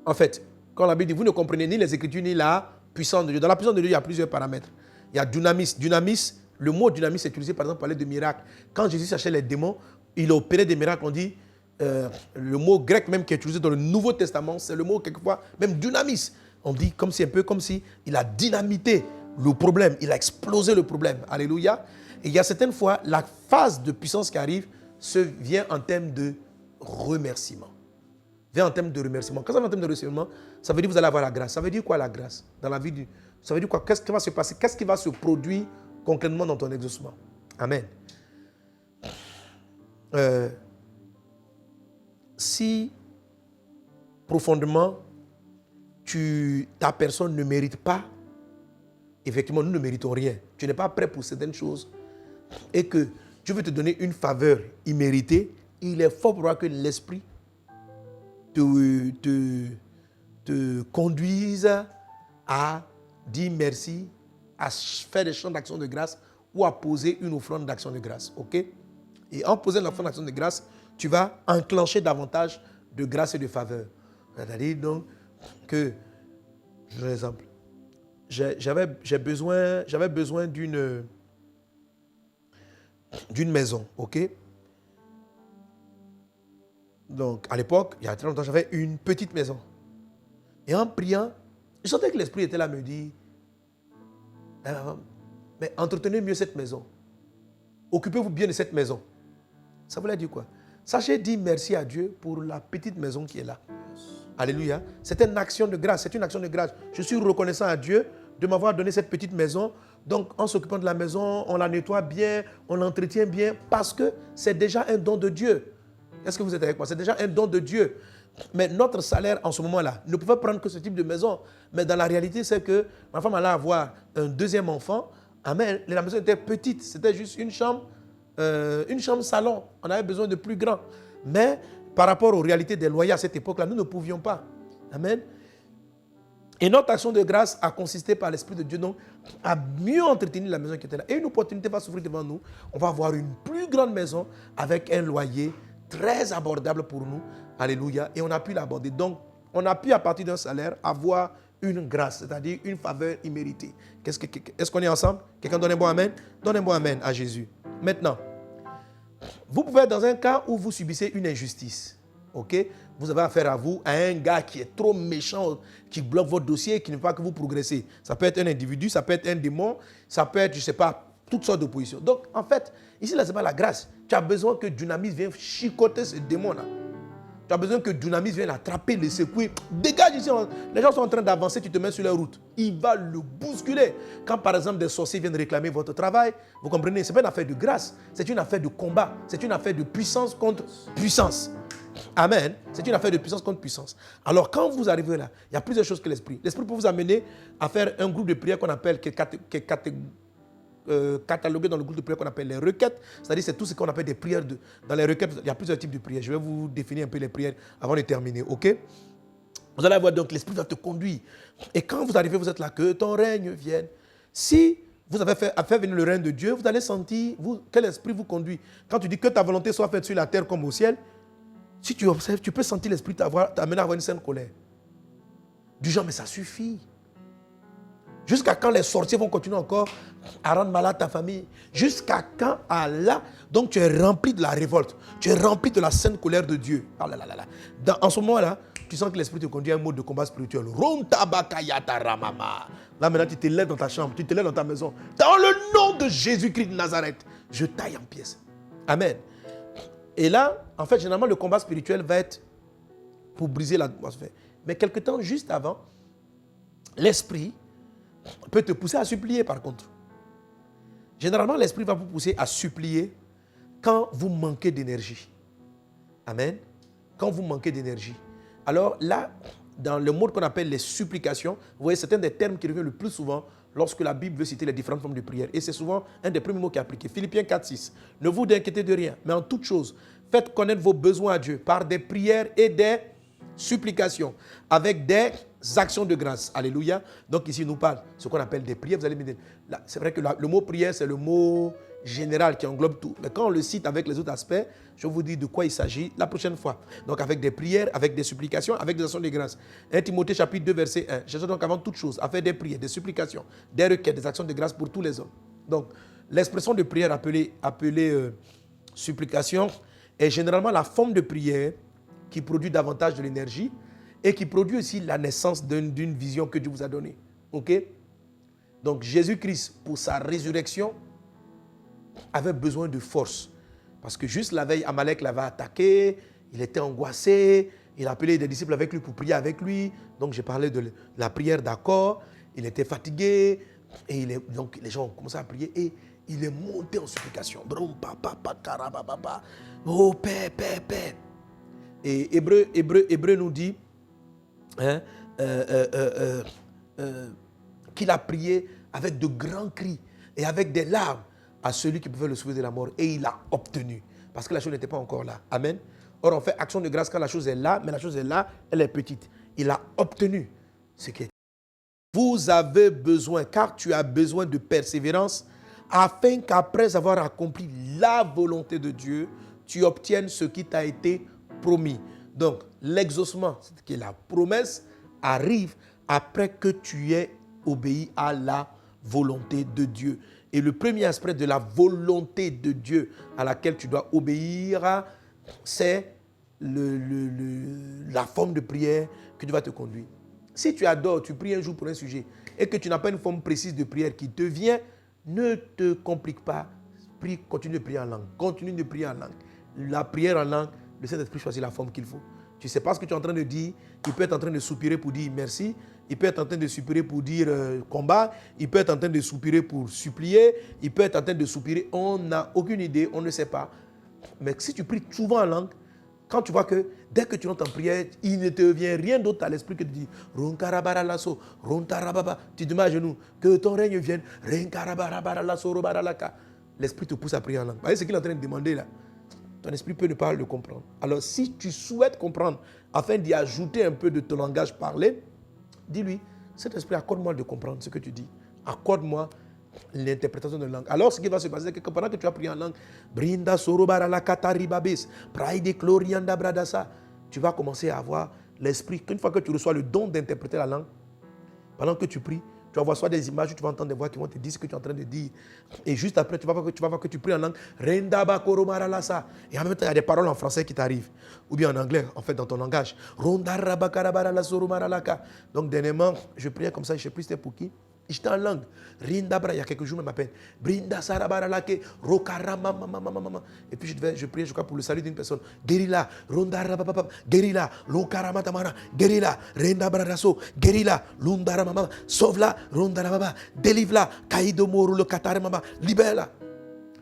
En fait, quand la Bible dit, vous ne comprenez ni les Écritures ni la puissance de Dieu. Dans la puissance de Dieu, il y a plusieurs paramètres. Il y a dynamis. Le mot dynamis est utilisé par exemple pour parler de miracles. Quand Jésus cherchait les démons, il opérait des miracles. On dit, le mot grec même qui est utilisé dans le Nouveau Testament, c'est le mot quelquefois, même dynamis. On dit un peu comme si il a dynamité le problème, il a explosé le problème. Alléluia. Et il y a certaines fois, la phase de puissance qui arrive vient en termes de remerciement. Vient en termes de remerciement. Quand ça vient en termes de remerciement, ça veut dire que vous allez avoir la grâce. Ça veut dire quoi la grâce dans la vie ça veut dire quoi? Qu'est-ce qui va se passer? Qu'est-ce qui va se produire concrètement dans ton exaucement? Amen. Si profondément ta personne ne mérite pas, effectivement, nous ne méritons rien. Tu n'es pas prêt pour certaines choses et que Dieu veut te donner une faveur imméritée, il est fort probable que l'Esprit te conduise à dire merci, à faire des chants d'action de grâce ou à poser une offrande d'action de grâce. Ok? Et en posant l'offrande d'action de grâce, tu vas enclencher davantage de grâce et de faveur. C'est-à-dire donc que, je donne un exemple, j'avais besoin d'une maison, ok? Donc, à l'époque, il y a très longtemps, j'avais une petite maison. Et en priant, je sentais que l'Esprit était là, me dit, mais entretenez mieux cette maison. Occupez-vous bien de cette maison. Ça voulait dire quoi? Sachez dire merci à Dieu pour la petite maison qui est là. Alléluia. C'est une action de grâce. C'est une action de grâce. Je suis reconnaissant à Dieu de m'avoir donné cette petite maison. Donc, en s'occupant de la maison, on la nettoie bien, on l'entretient bien, parce que c'est déjà un don de Dieu. Est-ce que vous êtes avec moi? C'est déjà un don de Dieu. Mais notre salaire, en ce moment-là, ne pouvait prendre que ce type de maison. Mais dans la réalité, c'est que ma femme allait avoir un deuxième enfant. Amen. La maison était petite. C'était juste une chambre salon. On avait besoin de plus grand. Mais par rapport aux réalités des loyers à cette époque-là, nous ne pouvions pas. Amen. Et notre action de grâce a consisté par l'Esprit de Dieu donc, à mieux entretenir la maison qui était là. Et une opportunité va s'ouvrir devant nous. On va avoir une plus grande maison avec un loyer très abordable pour nous. Alléluia. Et on a pu l'aborder. Donc, on a pu, à partir d'un salaire, avoir une grâce, c'est-à-dire une faveur imméritée. Est-ce qu'on est ensemble? Quelqu'un donne un bon amen? Donne un bon amen à Jésus. Maintenant, vous pouvez être dans un cas où vous subissez une injustice. Ok? Vous avez affaire à un gars qui est trop méchant, qui bloque votre dossier, qui ne veut pas que vous progressez. Ça peut être un individu, ça peut être un démon, ça peut être, je ne sais pas, toutes sortes d'oppositions. Donc, en fait, ici, là, ce n'est pas la grâce. Tu as besoin que Dunamis vienne chicoter ce démon-là. Tu as besoin que Dunamis vienne l'attraper, le secouer. Dégage ici. Les gens sont en train d'avancer, tu te mets sur la route. Il va le bousculer. Quand, par exemple, des sorciers viennent réclamer votre travail, vous comprenez, ce n'est pas une affaire de grâce. C'est une affaire de combat. C'est une affaire de puissance contre puissance. Amen. C'est une affaire de puissance contre puissance. Alors, quand vous arrivez là, il y a plusieurs choses que l'Esprit. L'Esprit peut vous amener à faire un groupe de prière qu'on appelle, qui est catalogué dans le groupe de prière qu'on appelle les requêtes. C'est-à-dire, c'est tout ce qu'on appelle des prières. Dans les requêtes, il y a plusieurs types de prières. Je vais vous définir un peu les prières avant de terminer. OK? Vous allez voir donc, l'Esprit va te conduire. Et quand vous arrivez, vous êtes là, que ton règne vienne. Si vous avez fait venir le règne de Dieu, vous allez sentir quel esprit vous conduit. Quand tu dis que ta volonté soit faite sur la terre comme au ciel, si tu observes, tu peux sentir l'esprit t'amener à avoir une sainte colère. Du genre, mais ça suffit. Jusqu'à quand les sorciers vont continuer encore à rendre malade ta famille? Jusqu'à quand Allah? Donc tu es rempli de la révolte. Tu es rempli de la sainte colère de Dieu. Ah là là là là. En ce moment-là, tu sens que l'esprit te conduit à un mode de combat spirituel. Là maintenant, tu te lèves dans ta chambre, tu te lèves dans ta maison. Dans le nom de Jésus-Christ de Nazareth, je taille en pièces. Amen. Et là, en fait, généralement, le combat spirituel va être pour briser l'atmosphère. Mais quelque temps juste avant, l'esprit peut te pousser à supplier par contre. Généralement, l'esprit va vous pousser à supplier quand vous manquez d'énergie. Amen. quand vous manquez d'énergie. Alors là, dans le mode qu'on appelle les supplications, vous voyez, c'est un des termes qui revient le plus souvent lorsque la Bible veut citer les différentes formes de prière. Et c'est souvent un des premiers mots qui est appliqué. Philippiens 4:6. Ne vous inquiétez de rien, mais en toute chose, faites connaître vos besoins à Dieu par des prières et des supplications, avec des actions de grâce. Alléluia. Donc ici, il nous parle ce qu'on appelle des prières. Vous allez me dire, c'est vrai que le mot prière, c'est le mot général qui englobe tout. Mais quand on le cite avec les autres aspects, je vous dis de quoi il s'agit la prochaine fois. Donc avec des prières, avec des supplications, avec des actions de grâce. 1 Timothée chapitre 2 verset 1. Cherchez donc avant toute chose à faire des prières, des supplications, des requêtes, des actions de grâce pour tous les hommes. Donc l'expression de prière appelée supplication est généralement la forme de prière qui produit davantage de l'énergie et qui produit aussi la naissance d'une vision que Dieu vous a donnée. Ok? Donc Jésus-Christ, pour sa résurrection, avait besoin de force. Parce que juste la veille, Amalek l'avait attaqué, il était angoissé, il a appelé des disciples avec lui pour prier avec lui. Donc j'ai parlé de la prière d'accord, il était fatigué, et donc les gens ont commencé à prier et il est monté en supplication. Oh, paix, paix, paix. Et Hébreu nous dit qu'il a prié avec de grands cris et avec des larmes à celui qui pouvait le sauver de la mort. Et il a obtenu. Parce que la chose n'était pas encore là. Amen. Or, on fait action de grâce quand la chose est là, mais la chose est là, elle est petite. Il a obtenu ce qui est. Vous avez besoin, car tu as besoin de persévérance, afin qu'après avoir accompli la volonté de Dieu, tu obtiennes ce qui t'a été promis. Donc, l'exaucement, qui est la promesse, arrive après que tu aies obéi à la volonté de Dieu. Et le premier aspect de la volonté de Dieu à laquelle tu dois obéir, c'est la forme de prière que Dieu va te conduire. Si tu adores, tu pries un jour pour un sujet et que tu n'as pas une forme précise de prière qui te vient, ne te complique pas. Prie, continue de prier en langue. Continue de prier en langue. La prière en langue, le Saint-Esprit choisit la forme qu'il faut. Tu ne sais pas ce que tu es en train de dire. Il peut être en train de soupirer pour dire merci. Il peut être en train de soupirer pour dire combat. Il peut être en train de soupirer pour supplier. Il peut être en train de soupirer. On n'a aucune idée, on ne sait pas. Mais si tu pries souvent en langue, quand tu vois que dès que tu entres en prière, il ne te vient rien d'autre à l'esprit que de dire Ronkarabara-lasso, Rontarababa. Tu te mets à genoux, que ton règne vienne. Ronkarabara-lasso, Robaralaka. L'esprit te pousse à prier en langue. Vous voyez ce qu'il est en train de demander là? Ton esprit peut ne pas le comprendre. Alors si tu souhaites comprendre, afin d'y ajouter un peu de ton langage parlé, dis-lui, cet esprit, accorde-moi de comprendre ce que tu dis. Accorde-moi l'interprétation de la langue. Alors ce qui va se passer, c'est que pendant que tu as prié en langue, Brinda Sorobara la Kataribabis, Praide Glorianda Bradasa, tu vas commencer à avoir l'esprit, qu'une fois que tu reçois le don d'interpréter la langue, pendant que tu pries, tu vas voir soit des images, tu vas entendre des voix qui vont te dire ce que tu es en train de dire. Et juste après, tu vas voir que tu pries en langue. Et en même temps, il y a des paroles en français qui t'arrivent. Ou bien en anglais, en fait, dans ton langage. Donc, dernièrement, je priais comme ça, je ne sais plus c'était pour qui. J'étais en langue. Rindabra, il y a quelques jours, il m'appelle. Brinda Sarabaralake, Rokarama, et puis je priais, je crois, pour le salut d'une personne. Guérilla, Rondarababa, Guérilla, Lokarama Tamara, Guérilla, Rendabradaso, Guérilla, Lundaramama, sauve-la, Rondarababa, délivre-la, Kaidomoru, le Kataramama, libère-la.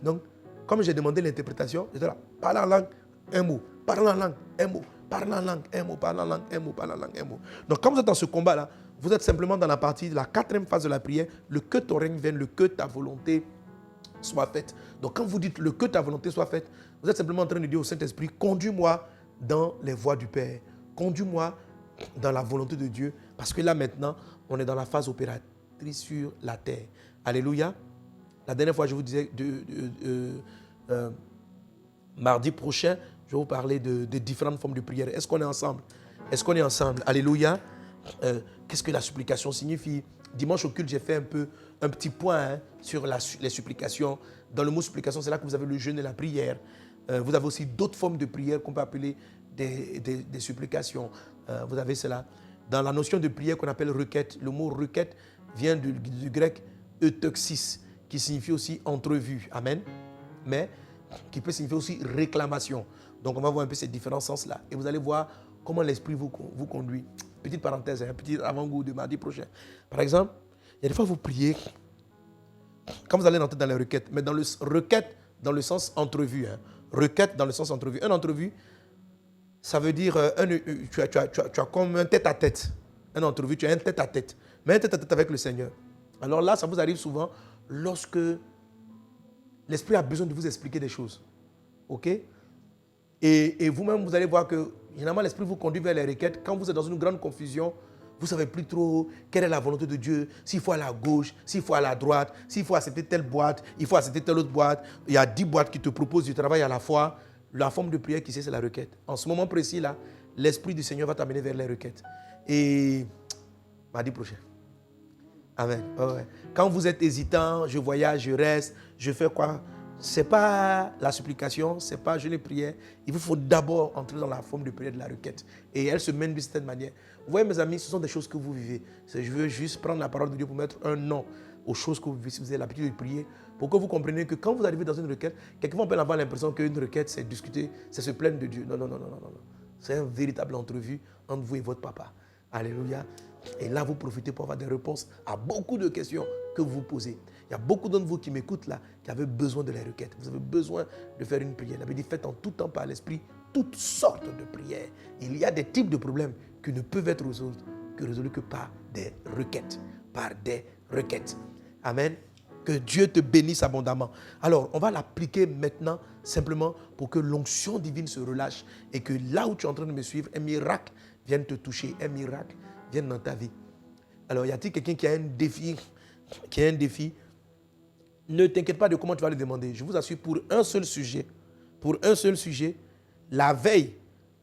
Donc, comme j'ai demandé l'interprétation, j'étais là, parle en langue, un mot, parle en langue, un mot, parle en langue, un mot, parle en langue, un mot, parle en langue, un mot. Donc, comme vous êtes dans ce combat-là, vous êtes simplement dans la partie de la 4e phase de la prière, le que ton règne vienne, le que ta volonté soit faite. Donc quand vous dites le que ta volonté soit faite, vous êtes simplement en train de dire au Saint-Esprit, conduis-moi dans les voies du Père, conduis-moi dans la volonté de Dieu, parce que là maintenant, on est dans la phase opératrice sur la terre. Alléluia. La dernière fois, je vous disais, mardi prochain, je vais vous parler de différentes formes de prière. Est-ce qu'on est ensemble? Est-ce qu'on est ensemble? Alléluia. Qu'est-ce que la supplication signifie? Dimanche au culte, j'ai fait un petit point sur les supplications. Dans le mot supplication, c'est là que vous avez le jeûne et la prière. Vous avez aussi d'autres formes de prière qu'on peut appeler des supplications. Vous avez cela. Dans la notion de prière qu'on appelle requête, le mot requête vient du grec eutoxis, qui signifie aussi entrevue. Amen. Mais qui peut signifier aussi réclamation. Donc on va voir un peu ces différents sens-là. Et vous allez voir comment l'esprit vous conduit. Petite parenthèse, un petit avant-goût de mardi prochain. Par exemple, il y a des fois vous priez, quand vous allez rentrer dans les requêtes, mais dans le requête dans le sens entrevue. Requête dans le sens entrevue. Un entrevue, ça veut dire tu as comme un tête-à-tête. Un entrevue, tu as un tête-à-tête. Mais un tête-à-tête avec le Seigneur. Alors là, ça vous arrive souvent lorsque l'Esprit a besoin de vous expliquer des choses. OK? Et vous-même, vous allez voir que, généralement, l'Esprit vous conduit vers les requêtes. Quand vous êtes dans une grande confusion, vous ne savez plus trop quelle est la volonté de Dieu, s'il faut aller à gauche, s'il faut aller à droite, s'il faut accepter telle boîte, il faut accepter telle autre boîte. Il y a 10 boîtes qui te proposent du travail à la fois. La forme de prière qui c'est la requête. En ce moment précis là, l'Esprit du Seigneur va t'amener vers les requêtes. Et mardi prochain. Amen. Oh ouais. Quand vous êtes hésitant, je voyage, je reste, je fais quoi? Ce n'est pas la supplication, ce n'est pas je les prières. Il vous faut d'abord entrer dans la forme de prière de la requête. Et elle se mène d'une certaine manière. Vous voyez mes amis, ce sont des choses que vous vivez. Je veux juste prendre la parole de Dieu pour mettre un nom aux choses que vous vivez si vous avez l'habitude de prier. Pour que vous compreniez que quand vous arrivez dans une requête, quelquefois on peut avoir l'impression qu'une requête c'est discuter, c'est se plaindre de Dieu. Non, non, non, non, non, non. C'est une véritable entrevue entre vous et votre papa. Alléluia. Et là, vous profitez pour avoir des réponses à beaucoup de questions que vous vous posez. Il y a beaucoup d'entre vous qui m'écoutent là, qui avez besoin de la requête. Vous avez besoin de faire une prière. La Bible dit, faites en tout temps par l'Esprit toutes sortes de prières. Il y a des types de problèmes qui ne peuvent être résolus que par des requêtes. Par des requêtes. Amen. Que Dieu te bénisse abondamment. Alors, on va l'appliquer maintenant simplement pour que l'onction divine se relâche et que là où tu es en train de me suivre, un miracle vienne te toucher, un miracle vienne dans ta vie. Alors, y a-t-il quelqu'un qui a un défi? Ne t'inquiète pas de comment tu vas le demander. Je vous assure, pour un seul sujet, la veille,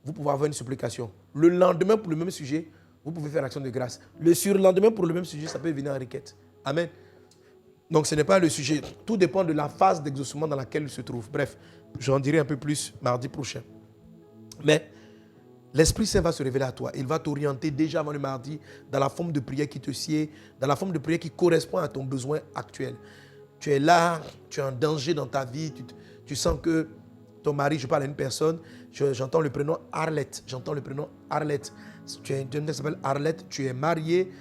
vous pouvez avoir une supplication. Le lendemain, pour le même sujet, vous pouvez faire action de grâce. Le surlendemain, pour le même sujet, ça peut venir en requête. Amen. Donc, ce n'est pas le sujet. Tout dépend de la phase d'exaucement dans laquelle il se trouve. Bref, j'en dirai un peu plus mardi prochain. Mais l'Esprit Saint va se révéler à toi. Il va t'orienter déjà avant le mardi dans la forme de prière qui te sied, dans la forme de prière qui correspond à ton besoin actuel. Tu es là, tu es en danger dans ta vie, tu sens que ton mari, je parle à une personne, j'entends le prénom Arlette. Tu es une qui s'appelle Arlette, tu es mariée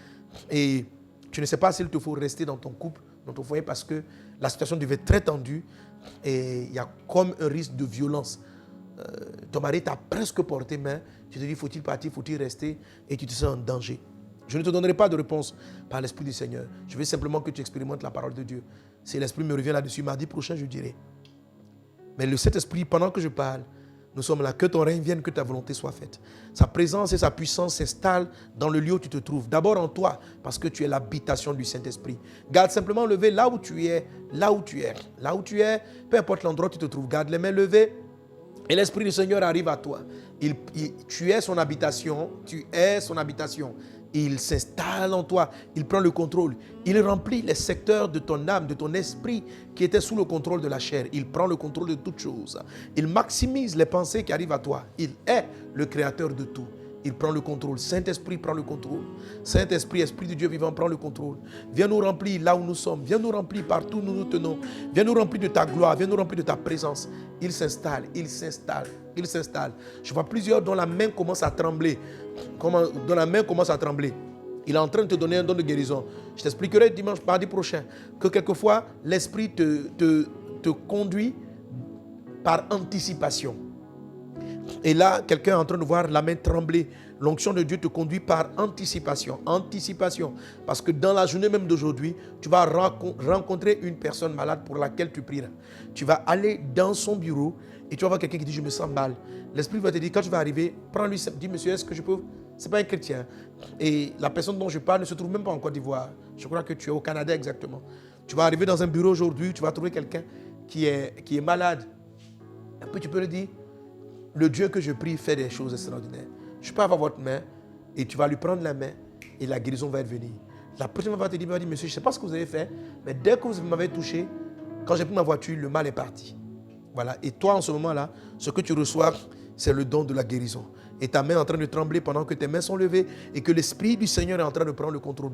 et tu ne sais pas s'il te faut rester dans ton couple, dans ton foyer, parce que la situation devait être très tendue et il y a comme un risque de violence. Ton mari t'a presque porté main, tu te dis faut-il partir, faut-il rester, et tu te sens en danger. Je ne te donnerai pas de réponse par l'Esprit du Seigneur. Je veux simplement que tu expérimentes la parole de Dieu. Si l'Esprit me revient là-dessus, mardi prochain, je dirai. Mais le Saint-Esprit, pendant que je parle, nous sommes là, que ton règne vienne, que ta volonté soit faite. Sa présence et sa puissance s'installent dans le lieu où tu te trouves. D'abord en toi, parce que tu es l'habitation du Saint-Esprit. Garde simplement levé là où tu es, peu importe l'endroit où tu te trouves. Garde les mains levées et l'Esprit du Seigneur arrive à toi. Tu es son habitation, Il s'installe en toi, il prend le contrôle. Il remplit les secteurs de ton âme, de ton esprit qui étaient sous le contrôle de la chair. Il prend le contrôle de toutes choses. Il maximise les pensées qui arrivent à toi. Il est le créateur de tout. Il prend le contrôle. Saint-Esprit prend le contrôle. Saint-Esprit, Esprit de Dieu vivant, prend le contrôle. Viens nous remplir là où nous sommes. Viens nous remplir partout où nous nous tenons. Viens nous remplir de ta gloire. Viens nous remplir de ta présence. Il s'installe. Je vois plusieurs dont la main commence à trembler. Il est en train de te donner un don de guérison. Je t'expliquerai mardi prochain, que quelquefois, l'Esprit te conduit par anticipation. Et là, quelqu'un est en train de voir la main trembler. L'onction de Dieu te conduit par anticipation. Parce que dans la journée même d'aujourd'hui, tu vas rencontrer une personne malade pour laquelle tu prieras. Tu vas aller dans son bureau et tu vas voir quelqu'un qui dit « je me sens mal ». L'Esprit va te dire, quand tu vas arriver, prends-lui, dis « monsieur, est-ce que je peux ?» Ce n'est pas un chrétien. Et la personne dont je parle ne se trouve même pas en Côte d'Ivoire. Je crois que tu es au Canada exactement. Tu vas arriver dans un bureau aujourd'hui, tu vas trouver quelqu'un qui est malade. Et puis tu peux lui dire, le Dieu que je prie fait des choses extraordinaires. Je peux avoir votre main et tu vas lui prendre la main et la guérison va venir. La prochaine fois, va te dire, monsieur, je ne sais pas ce que vous avez fait, mais dès que vous m'avez touché, quand j'ai pris ma voiture, le mal est parti. Voilà. Et toi, en ce moment-là, ce que tu reçois, c'est le don de la guérison. Et ta main est en train de trembler pendant que tes mains sont levées et que l'Esprit du Seigneur est en train de prendre le contrôle.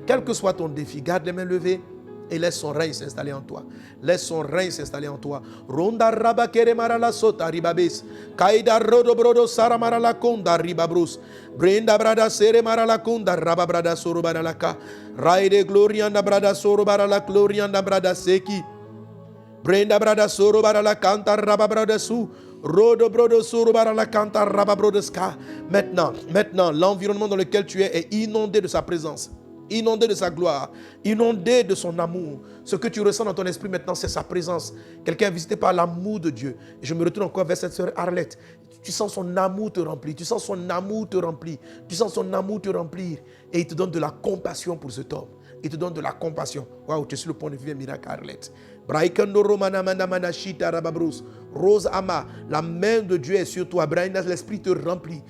Quel que soit ton défi, garde les mains levées et laisse son règne s'installer en toi. Ronda rabakere marala sota ribabes. Kaida rodo brodo sara marala konda ribabrus. Brenda brada sere marala konda rababrada soro baralaka. Raide glorianda brada soro barala glorianda brada seki. Brenda brada soro bara la canta rababrada su. Rodo brodo soro bara la canta rababrodeska. Maintenant, l'environnement dans lequel tu es est inondé de sa présence, inondé de sa gloire, inondé de son amour. Ce que tu ressens dans ton esprit maintenant, c'est sa présence. Quelqu'un est visité par l'amour de Dieu. Et je me retourne encore vers cette sœur Arlette. Tu sens son amour te remplir, tu sens son amour te remplir, tu sens son amour te remplir. Et il te donne de la compassion pour cet homme. Il te donne de la compassion. Waouh, tu es sur le point de vivre un miracle, Arlette. Rose Ama, la main de Dieu est sur toi. L'esprit te remplit.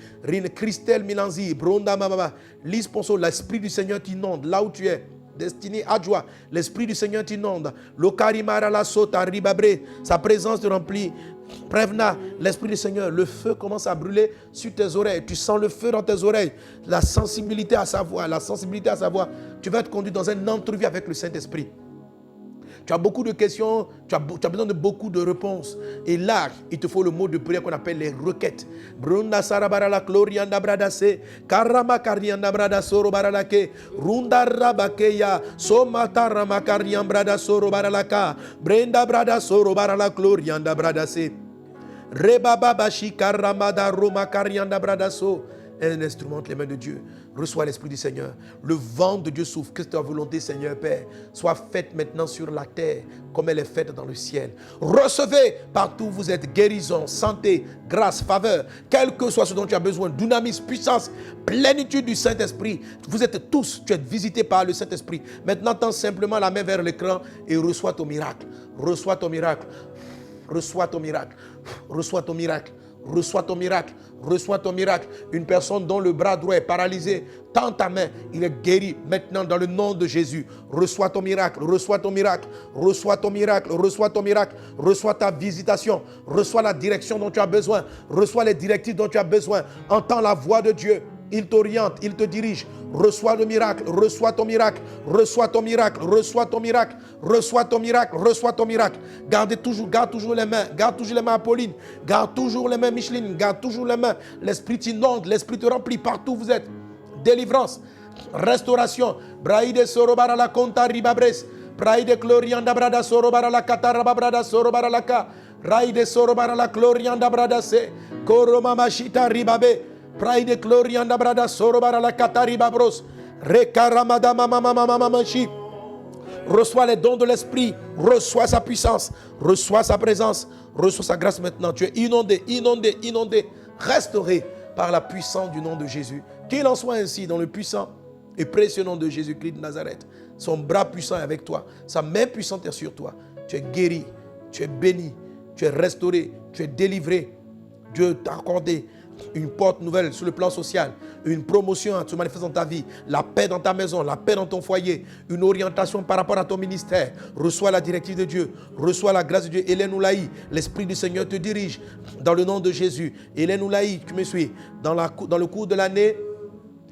Christelle Milanzi, Bronda Mama, Lise Ponceau, l'esprit du Seigneur t'inonde là où tu es. Destiné à joie, l'esprit du Seigneur t'inonde. Lokarimara la sota ribabre, sa présence te remplit. Prévena, l'esprit du Seigneur, le feu commence à brûler sur tes oreilles. Tu sens le feu dans tes oreilles, la sensibilité à sa voix, Tu vas être conduit dans une entrevue avec le Saint-Esprit. Tu as beaucoup de questions, tu as besoin de beaucoup de réponses. Et là, il te faut le mot de prière qu'on appelle les requêtes. Brunda sarabara glorianda bradase, karama karianda bradasoro baralake, runda rabakeya, somata ramakarian bradasoro baralaka, brenda bradasoro barala glorianda bradase, rebaba bashi karamada roma karianda bradaso. Un instrument entre les mains de Dieu. Reçois l'Esprit du Seigneur. Le vent de Dieu souffle. Que ta volonté, Seigneur Père, soit faite maintenant sur la terre comme elle est faite dans le ciel. Recevez partout où vous êtes guérison, santé, grâce, faveur, quel que soit ce dont tu as besoin, dunamis, puissance, plénitude du Saint-Esprit. Vous êtes tous, tu es visités par le Saint-Esprit. Maintenant, tends simplement la main vers l'écran et reçois ton miracle. Reçois ton miracle. Reçois ton miracle. Reçois ton miracle. Reçois ton miracle, reçois ton miracle. Une personne dont le bras droit est paralysé, tends ta main, il est guéri maintenant dans le nom de Jésus. Reçois ton miracle, reçois ton miracle, reçois ton miracle, reçois ton miracle, reçois ta visitation, reçois la direction dont tu as besoin, reçois les directives dont tu as besoin. Entends la voix de Dieu. Il t'oriente, il te dirige. Reçois le miracle, reçois ton miracle, reçois ton miracle, reçois ton miracle, reçois ton miracle, reçois ton miracle. Garde toujours les mains, Apolline, garde toujours les mains Micheline, garde toujours les mains. L'esprit t'inonde, l'esprit te remplit partout où vous êtes. Délivrance, restauration. Braide sorobara la conta ribabres, braide glorianda brada sorobara la kataraba brada sorobara la ka, raide sorobara la glorianda brada se, koroma machita ribabe. Praide glorianda brada sorobara la katari babros. Rekaramada mama machi. Reçois les dons de l'esprit, reçois sa puissance, reçois sa présence, reçois sa grâce maintenant. Tu es inondé, restauré par la puissance du nom de Jésus. Qu'il en soit ainsi dans le puissant et précieux nom de Jésus-Christ de Nazareth. Son bras puissant est avec toi, sa main puissante est sur toi. Tu es guéri, tu es béni, tu es restauré, tu es délivré. Dieu t'a accordé une porte nouvelle sur le plan social, une promotion se manifeste dans ta vie, la paix dans ta maison, la paix dans ton foyer, une orientation par rapport à ton ministère. Reçois la directive de Dieu, reçois la grâce de Dieu. Hélène Oulaï, l'Esprit du Seigneur te dirige dans le nom de Jésus. Hélène Oulaï, tu me suis, dans le cours de l'année,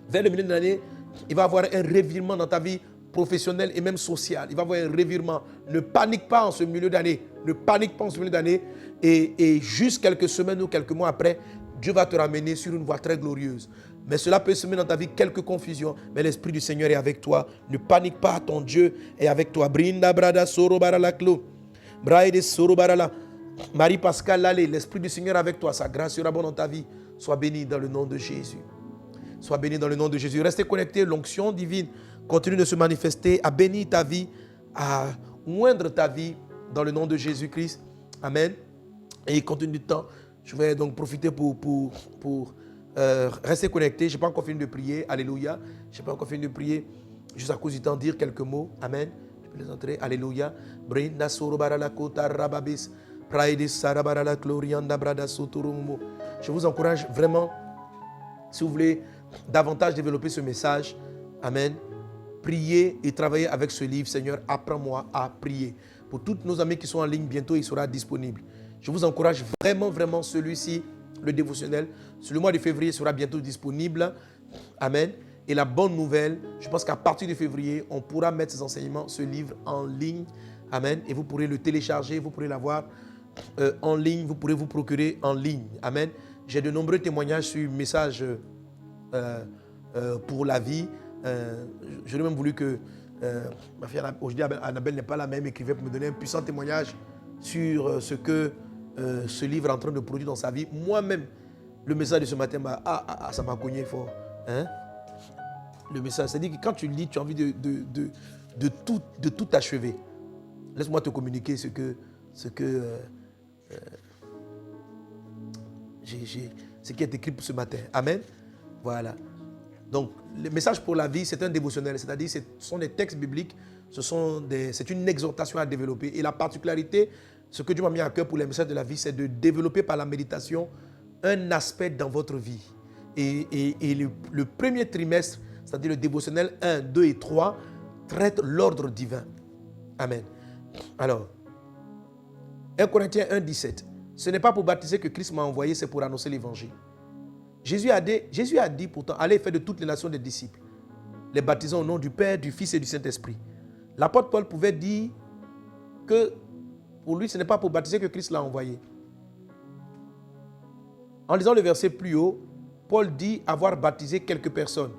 vers le milieu de l'année, il va y avoir un revirement dans ta vie professionnelle et même sociale. Il va y avoir un revirement. Ne panique pas en ce milieu d'année. Ne panique pas en ce milieu d'année. Et juste quelques semaines ou quelques mois après, Dieu va te ramener sur une voie très glorieuse. Mais cela peut semer dans ta vie quelques confusions. Mais l'Esprit du Seigneur est avec toi. Ne panique pas, ton Dieu est avec toi. Brinda brada soro barala klo. Braide soro barala. Marie-Pascal Lalé, l'Esprit du Seigneur est avec toi. Sa grâce sera bonne dans ta vie. Sois béni dans le nom de Jésus. Sois béni dans le nom de Jésus. Restez connectés. L'onction divine continue de se manifester, à bénir ta vie, à oindre ta vie dans le nom de Jésus-Christ. Amen. Et continue du temps. Je vais donc profiter pour rester connecté. Je n'ai pas encore fini de prier. Alléluia. Je n'ai pas encore fini de prier. Juste à cause du temps, dire quelques mots. Amen. Je peux les entrer. Alléluia. Je vous encourage vraiment, si vous voulez davantage développer ce message. Amen. Priez et travaillez avec ce livre. Seigneur, apprends-moi à prier. Pour tous nos amis qui sont en ligne, bientôt il sera disponible. Je vous encourage vraiment celui-ci, le dévotionnel, sur le mois de février sera bientôt disponible. Amen. Et la bonne nouvelle, je pense qu'à partir de février, on pourra mettre ces enseignements, ce livre en ligne. Amen. Et vous pourrez le télécharger, vous pourrez l'avoir en ligne, vous pourrez vous procurer en ligne. Amen. J'ai de nombreux témoignages sur message pour la vie. J'aurais même voulu que ma fille aujourd'hui, Annabelle n'est pas la même, écrivait pour me donner un puissant témoignage sur ce que ce livre est en train de produire dans sa vie. Moi-même, le message de ce matin, ça m'a cogné fort. Hein? Le message, c'est-à-dire que quand tu lis, tu as envie de tout achever. Laisse-moi te communiquer ce qui est écrit pour ce matin. Amen. Voilà. Donc, le message pour la vie, c'est un dévotionnel. C'est-à-dire, ce sont des textes bibliques, c'est une exhortation à développer. Et la particularité, ce que Dieu m'a mis à cœur pour les messages de la vie, c'est de développer par la méditation un aspect dans votre vie. Et le premier trimestre, c'est-à-dire le dévotionnel 1, 2 et 3, traite l'ordre divin. Amen. Alors, 1 Corinthiens 1, 17. Ce n'est pas pour baptiser que Christ m'a envoyé, c'est pour annoncer l'évangile. Jésus a dit pourtant, allez faire de toutes les nations des disciples, les baptisant au nom du Père, du Fils et du Saint-Esprit. L'apôtre Paul pouvait dire que pour lui, ce n'est pas pour baptiser que Christ l'a envoyé. En lisant le verset plus haut, Paul dit avoir baptisé quelques personnes.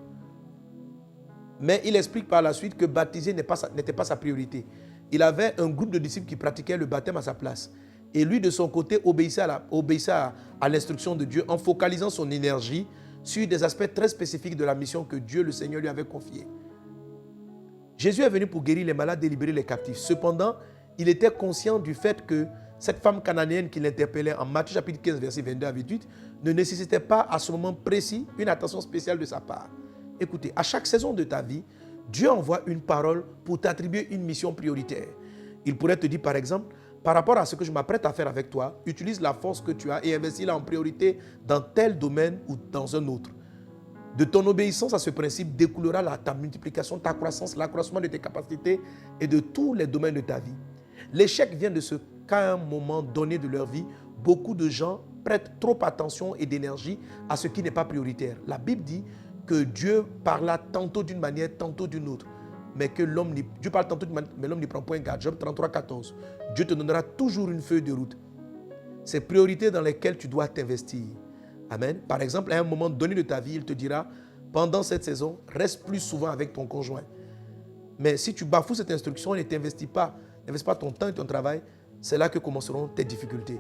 Mais il explique par la suite que baptiser n'était pas sa priorité. Il avait un groupe de disciples qui pratiquaient le baptême à sa place. Et lui, de son côté, obéissait à l'instruction de Dieu en focalisant son énergie sur des aspects très spécifiques de la mission que Dieu, le Seigneur, lui avait confiée. Jésus est venu pour guérir les malades et libérer les captifs. Cependant, il était conscient du fait que cette femme cananéenne qui l'interpellait en Matthieu chapitre 15, verset 22 à 28, ne nécessitait pas à ce moment précis une attention spéciale de sa part. Écoutez, à chaque saison de ta vie, Dieu envoie une parole pour t'attribuer une mission prioritaire. Il pourrait te dire par exemple, par rapport à ce que je m'apprête à faire avec toi, utilise la force que tu as et investis-la en priorité dans tel domaine ou dans un autre. De ton obéissance à ce principe découlera ta multiplication, ta croissance, l'accroissement de tes capacités et de tous les domaines de ta vie. L'échec vient de ce qu'à un moment donné de leur vie, beaucoup de gens prêtent trop attention et d'énergie à ce qui n'est pas prioritaire. La Bible dit que Dieu parla tantôt d'une manière, tantôt d'une autre. Mais que Dieu parle tantôt d'une manière, mais l'homme n'y prend point garde. Job 33, 14. Dieu te donnera toujours une feuille de route. C'est priorités dans lesquelles tu dois t'investir. Amen. Par exemple, à un moment donné de ta vie, il te dira, pendant cette saison, reste plus souvent avec ton conjoint. Mais si tu bafoues cette instruction et n'investis pas ton temps et ton travail, c'est là que commenceront tes difficultés.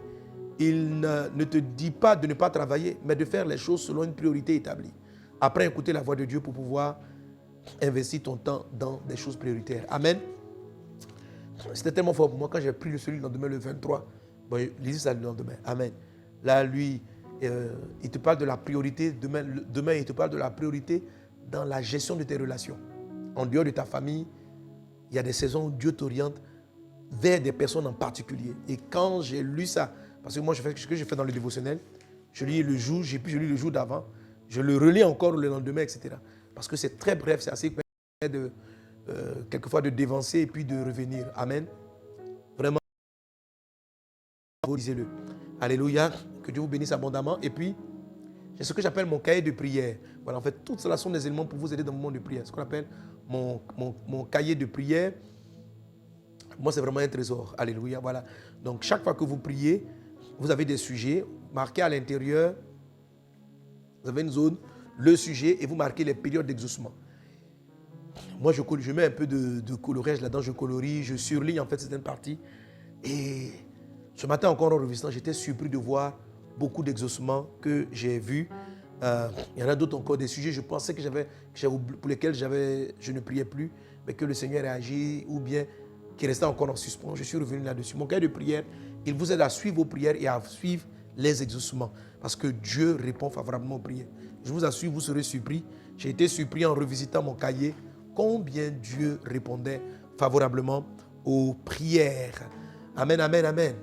Il ne te dit pas de ne pas travailler, mais de faire les choses selon une priorité établie. Après, écouter la voix de Dieu pour pouvoir investir ton temps dans des choses prioritaires. Amen. C'était tellement fort pour moi quand j'ai pris celui le lendemain, le 23. Bon, lisez ça le lendemain. Amen. Là, lui, il te parle de la priorité. Demain, il te parle de la priorité dans la gestion de tes relations. En dehors de ta famille, il y a des saisons où Dieu t'oriente vers des personnes en particulier. Et quand j'ai lu ça, parce que moi, je fais ce que je fais dans le dévotionnel, je lis le jour, j'ai pu lire le jour d'avant, je le relis encore le lendemain, etc. Parce que c'est très bref, c'est assez quelquefois de dévancer et puis de revenir. Amen. Vraiment, lisez-le. Alléluia. Que Dieu vous bénisse abondamment. Et puis, j'ai ce que j'appelle mon cahier de prière. Voilà, en fait, tout cela sont des éléments pour vous aider dans le moment de prière. Ce qu'on appelle mon cahier de prière. Moi, c'est vraiment un trésor. Alléluia. Voilà. Donc, chaque fois que vous priez, vous avez des sujets marqués à l'intérieur. Vous avez une zone, le sujet, et vous marquez les périodes d'exaucement. Moi, je mets un peu de coloriage là-dedans. Je colorie, je surligne en fait certaines parties. Et ce matin, encore en revisitant, j'étais surpris de voir beaucoup d'exaucements que j'ai vus. Il y en a d'autres encore, des sujets, je pensais pour lesquels je ne priais plus, mais que le Seigneur a agi ou bien qui restait encore en suspens. Je suis revenu là-dessus. Mon cahier de prière, il vous aide à suivre vos prières et à suivre les exaucements. Parce que Dieu répond favorablement aux prières. Je vous assure, vous serez surpris. J'ai été surpris en revisitant mon cahier, combien Dieu répondait favorablement aux prières. Amen, amen, amen.